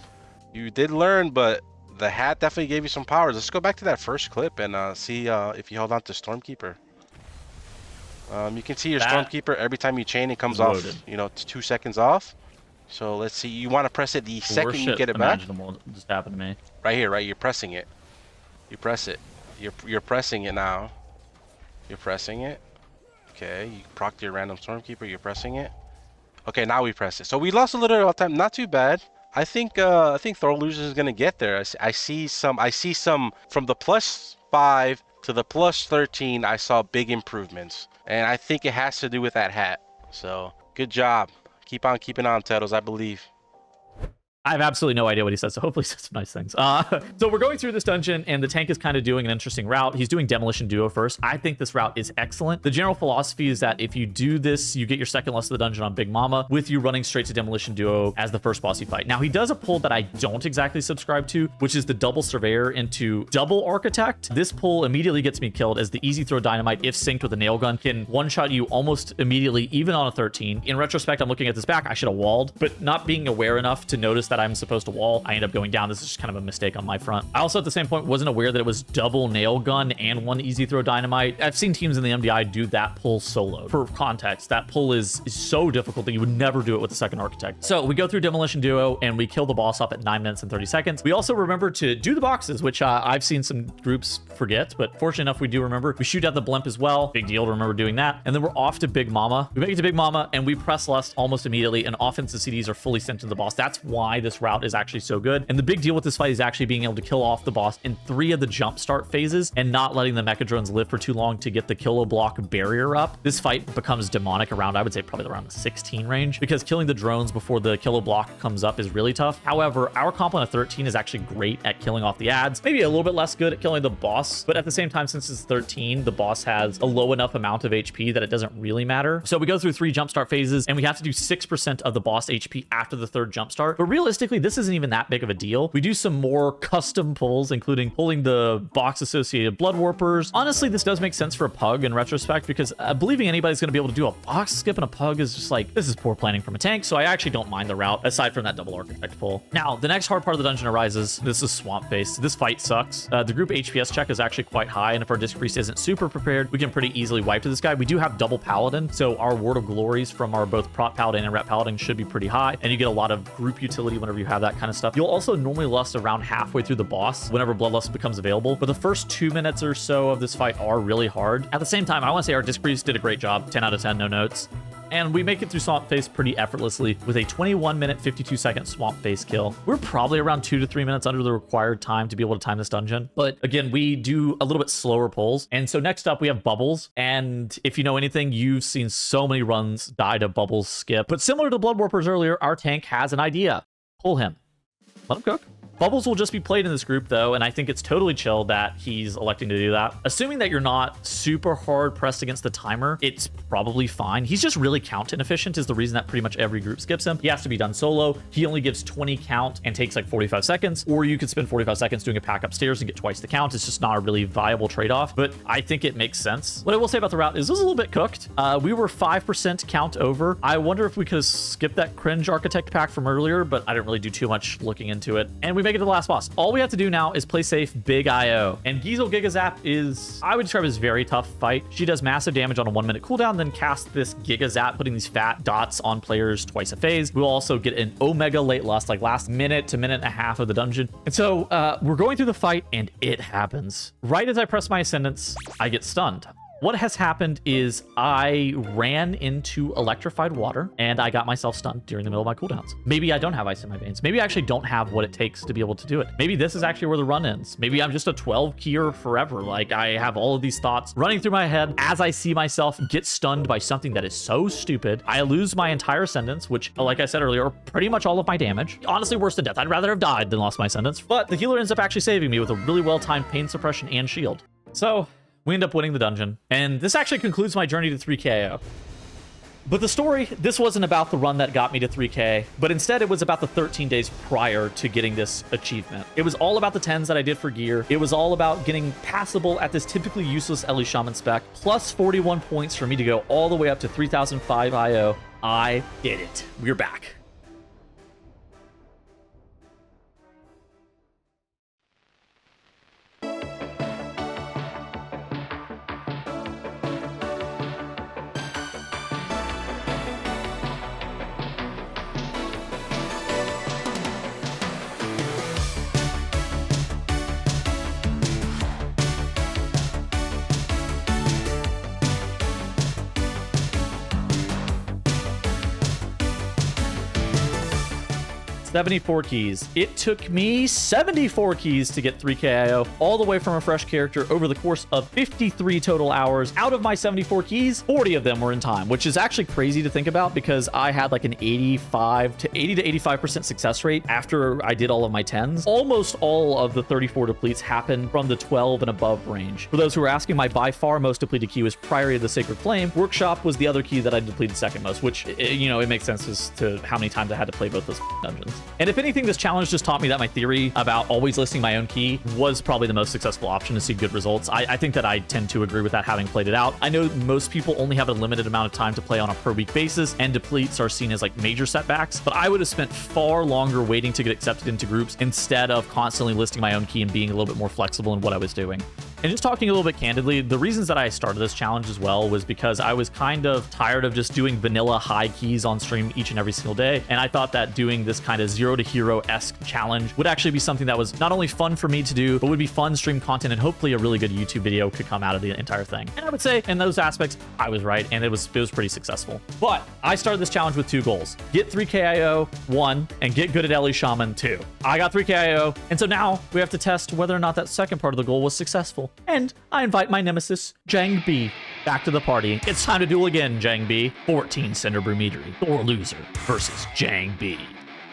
You did learn, but the hat definitely gave you some powers. Let's go back to that first clip and see if you hold on to Stormkeeper. You can see your Stormkeeper every time you chain, it comes off. You know, 2 seconds off. So let's see. You want to press it the second you get it back. Just happened to me. Right here, right. You're pressing it. You press it. You're pressing it now. You're pressing it. Okay, you proc your random Stormkeeper, you're pressing it. Okay, now we press it. So we lost a little time, not too bad. I think Thorloser is gonna get there. I see some from the +5 to the +13. I saw big improvements, and I think it has to do with that hat. So good job. Keep on keeping on, Teddles. I believe. I have absolutely no idea what he says, so hopefully he says some nice things. So we're going through this dungeon, and the tank is kind of doing an interesting route. He's doing Demolition Duo first. I think this route is excellent. The general philosophy is that if you do this, you get your second less of the dungeon on Big Mama, with you running straight to Demolition Duo as the first boss you fight. Now, he does a pull that I don't exactly subscribe to, which is the double Surveyor into double Architect. This pull immediately gets me killed, as the Easy Throw Dynamite, if synced with a nail gun, can one-shot you almost immediately, even on a 13. In retrospect, I'm looking at this back. I should have walled, but not being aware enough to notice that that I'm supposed to wall, I end up going down. This is just kind of a mistake on my front. I also at the same point wasn't aware that it was double nail gun and one easy throw dynamite. I've seen teams in the MDI do that pull solo. For context, that pull is so difficult that you would never do it with the second architect. So we go through Demolition Duo and we kill the boss off at 9 minutes and 30 seconds. We also remember to do the boxes, which I've seen some groups forget, but fortunate enough we do remember. We shoot out the blimp as well. Big deal to remember doing that. And then we're off to Big Mama. We make it to Big Mama and we press lust almost immediately, and offensive CDs are fully sent to the boss. That's why this route is actually so good. And the big deal with this fight is actually being able to kill off the boss in 3 of the jump start phases and not letting the Mechadrones live for too long to get the kilo block barrier up. This fight becomes demonic around, I would say probably around the 16 range, because killing the drones before the kilo block comes up is really tough. However, our complement of 13 is actually great at killing off the ads. Maybe a little bit less good at killing the boss, but at the same time, since it's 13, the boss has a low enough amount of HP that it doesn't really matter. So we go through 3 jumpstart phases and we have to do 6% of the boss HP after the 3rd jumpstart. But realistically, this isn't even that big of a deal. We do some more custom pulls, including pulling the box associated blood warpers. Honestly, this does make sense for a pug in retrospect, because believing anybody's going to be able to do a box skip and a pug is just like, this is poor planning from a tank. So I actually don't mind the route aside from that double architect pull. Now, the next hard part of the dungeon arises. This is Swamp Face. This fight sucks. The group HPS check is actually quite high, and if our disc priest isn't super prepared, we can pretty easily wipe to this guy. We do have double paladin, so our word of glories from our both prot paladin and rep paladin should be pretty high, and you get a lot of group utility whenever you have that kind of stuff. You'll also normally lust around halfway through the boss whenever bloodlust becomes available, but the first 2 minutes or so of this fight are really hard. At the same time, I want to say our disc priest did a great job. 10 out of 10, no notes. And we make it through Swamp Face pretty effortlessly with a 21-minute, 52-second Swamp Face kill. We're probably around 2 to 3 minutes under the required time to be able to time this dungeon. But again, we do a little bit slower pulls. And so next up, we have Bubbles. And if you know anything, you've seen so many runs die to Bubbles skip. But similar to Blood Warpers earlier, our tank has an idea. Pull him. Let him cook. Bubbles will just be played in this group though, and I think it's totally chill that he's electing to do that. Assuming that you're not super hard pressed against the timer, it's probably fine. He's just really count inefficient is the reason that pretty much every group skips him. He has to be done solo. He only gives 20 count and takes like 45 seconds, or you could spend 45 seconds doing a pack upstairs and get twice the count. It's just not a really viable trade-off, but I think it makes sense. What I will say about the route is it was a little bit cooked. We were 5% count over. I wonder if we could have skipped that cringe architect pack from earlier, but I didn't really do too much looking into it. And we make it to the last boss. All we have to do now is play safe big IO. And Giesel Giga Zap is, I would describe as a very tough fight. She does massive damage on a 1 minute cooldown, then casts this Giga Zap, putting these fat dots on players twice a phase. We'll also get an Omega late lust, like last minute to minute and a half of the dungeon. And so we're going through the fight and it happens. Right as I press my ascendance, I get stunned. What has happened is I ran into electrified water and I got myself stunned during the middle of my cooldowns. Maybe I don't have ice in my veins. Maybe I actually don't have what it takes to be able to do it. Maybe this is actually where the run ends. Maybe I'm just a 12 keyer forever. Like I have all of these thoughts running through my head as I see myself get stunned by something that is so stupid. I lose my entire ascendance, which like I said earlier, pretty much all of my damage. Honestly, worse than death. I'd rather have died than lost my ascendance, but the healer ends up actually saving me with a really well-timed pain suppression and shield. So we end up winning the dungeon, and this actually concludes my journey to 3KO. But the story, this wasn't about the run that got me to 3K, but instead it was about the 13 days prior to getting this achievement. It was all about the 10s that I did for gear. It was all about getting passable at this typically useless Ellie Shaman spec, plus 41 points for me to go all the way up to 3005 IO. I did it. We're back. $74 keys. It took me 74 keys to get 3K IO, all the way from a fresh character over the course of 53 total hours. Out of my 74 keys, 40 of them were in time, which is actually crazy to think about because I had like an 80 to 85% success rate after I did all of my 10s. Almost all of the 34 depletes happened from the 12 and above range. For those who are asking, my by far most depleted key was Priory of the Sacred Flame. Workshop was the other key that I depleted second most, which, you know, it makes sense as to how many times I had to play both those dungeons. And if anything, this challenge just taught me that my theory about always listing my own key was probably the most successful option to see good results. I think that I tend to agree with that, having played it out. I know most people only have a limited amount of time to play on a per week basis, and depletes are seen as like major setbacks, but I would have spent far longer waiting to get accepted into groups instead of constantly listing my own key and being a little bit more flexible in what I was doing. And just talking a little bit candidly, the reasons that I started this challenge as well was because I was kind of tired of just doing vanilla high keys on stream each and every single day. And I thought that doing this kind of zero to hero-esque challenge would actually be something that was not only fun for me to do, but would be fun stream content, and hopefully a really good YouTube video could come out of the entire thing. And I would say in those aspects, I was right, and it was pretty successful. But I started this challenge with 2 goals: get 3 KIO, 1, and get good at Ellie Shaman, 2. I got 3 KIO, and so now we have to test whether or not that second part of the goal was successful. And I invite my nemesis, Jangbi, back to the party. It's time to duel again, Jangbi. 14 Cinderbrew Meadery, Thorloser versus Jangbi.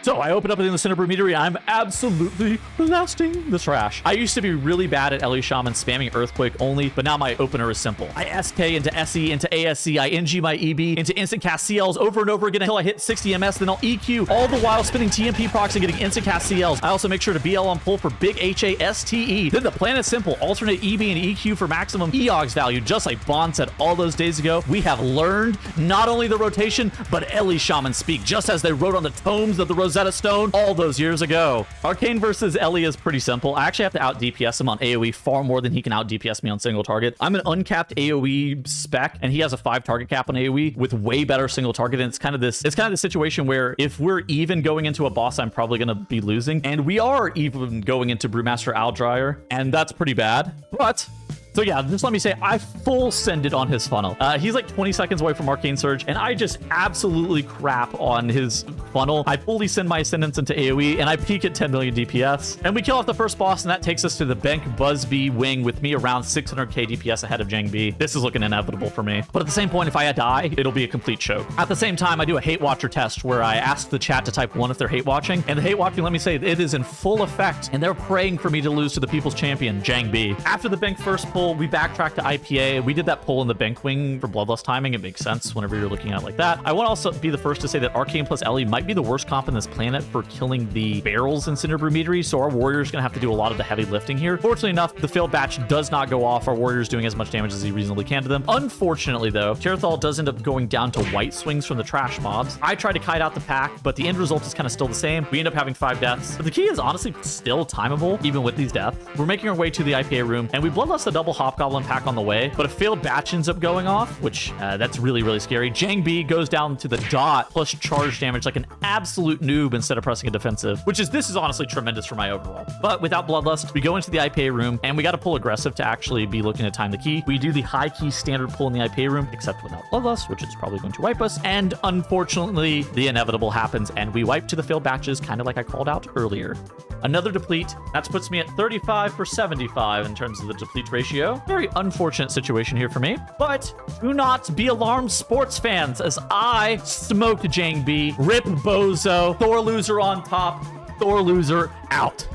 So I open up in the Cinderbrew Meadery. I'm absolutely blasting the trash. I used to be really bad at Ellie Shaman spamming Earthquake only, but now my opener is simple. I SK into SE into ASC, I NG my EB into instant cast CLs over and over again until I hit 60 MS, then I'll EQ, all the while spinning TMP procs and getting instant cast CLs. I also make sure to BL on pull for big HASTE. Then the plan is simple: alternate EB and EQ for maximum EOGS value, just like Bond said all those days ago. We have learned not only the rotation, but Ellie Shaman speak, just as they wrote on the tomes of the Rosetta Stone all those years ago. Arcane versus Ellie is pretty simple. I actually have to out DPS him on AoE far more than he can out DPS me on single target. I'm an uncapped AoE spec, and he has a 5 target cap on AoE with way better single target. And it's kind of this situation where if we're even going into a boss, I'm probably going to be losing. And we are even going into Brewmaster Aldryer, and that's pretty bad. But so yeah, just let me say, I full send it on his funnel. He's like 20 seconds away from Arcane Surge, and I just absolutely crap on his funnel. I fully send my Ascendance into AoE, and I peak at 10 million DPS. And we kill off the first boss, and that takes us to the Bank Buzzbee wing with me around 600k DPS ahead of Jangbi. This is looking inevitable for me. But at the same point, if I die, it'll be a complete choke. At the same time, I do a hate watcher test where I ask the chat to type 1 if they're hate watching. And the hate watching, let me say, it is in full effect, and they're praying for me to lose to the people's champion, Jangbi. After the Bank first pull, we backtracked to IPA. We did that pull in the Bank wing for Bloodlust timing. It makes sense whenever you're looking at it like that. I want to also be the first to say that Arcane plus Ellie might be the worst comp in this planet for killing the barrels in Cinderbrew Meadery, so our warrior's gonna have to do a lot of the heavy lifting here. Fortunately enough, the failed batch does not go off. Our warrior's doing as much damage as he reasonably can to them. Unfortunately though, Tirithal does end up going down to white swings from the trash mobs. I try to kite out the pack, but the end result is kind of still the same. We end up having 5 deaths, but the key is honestly still timeable even with these deaths. We're making our way to the IPA room, and we bloodlust the double Hobgoblin pack on the way, but a failed batch ends up going off, which that's really, really scary. Jangbi goes down to the dot plus charge damage like an absolute noob instead of pressing a defensive, this is honestly tremendous for my overall. But without Bloodlust, we go into the IPA room, and we got to pull aggressive to actually be looking to time the key. We do the high key standard pull in the IPA room, except without Bloodlust, which is probably going to wipe us. And unfortunately, the inevitable happens, and we wipe to the failed batches, kind of like I called out earlier. Another deplete. That puts me at 35 for 75 in terms of the deplete ratio. Very unfortunate situation here for me. But do not be alarmed, sports fans, as I smoked Jangbi. Rip Bozo. Thorloser on top. Thorloser out.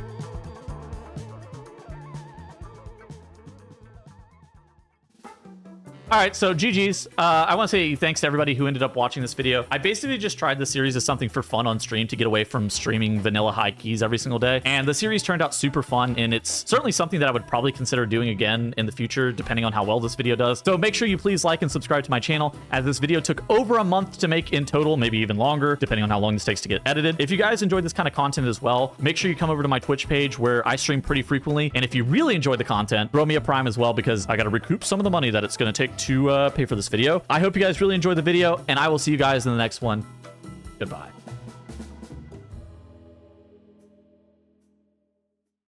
All right, so GG's. I want to say thanks to everybody who ended up watching this video. I basically just tried this series as something for fun on stream to get away from streaming vanilla high keys every single day. And the series turned out super fun, and it's certainly something that I would probably consider doing again in the future, depending on how well this video does. So make sure you please like and subscribe to my channel, as this video took over a month to make in total, maybe even longer, depending on how long this takes to get edited. If you guys enjoyed this kind of content as well, make sure you come over to my Twitch page where I stream pretty frequently. And if you really enjoy the content, throw me a prime as well, because I got to recoup some of the money that it's going to take to pay for this video. I hope you guys really enjoyed the video, and I will see you guys in the next one. Goodbye.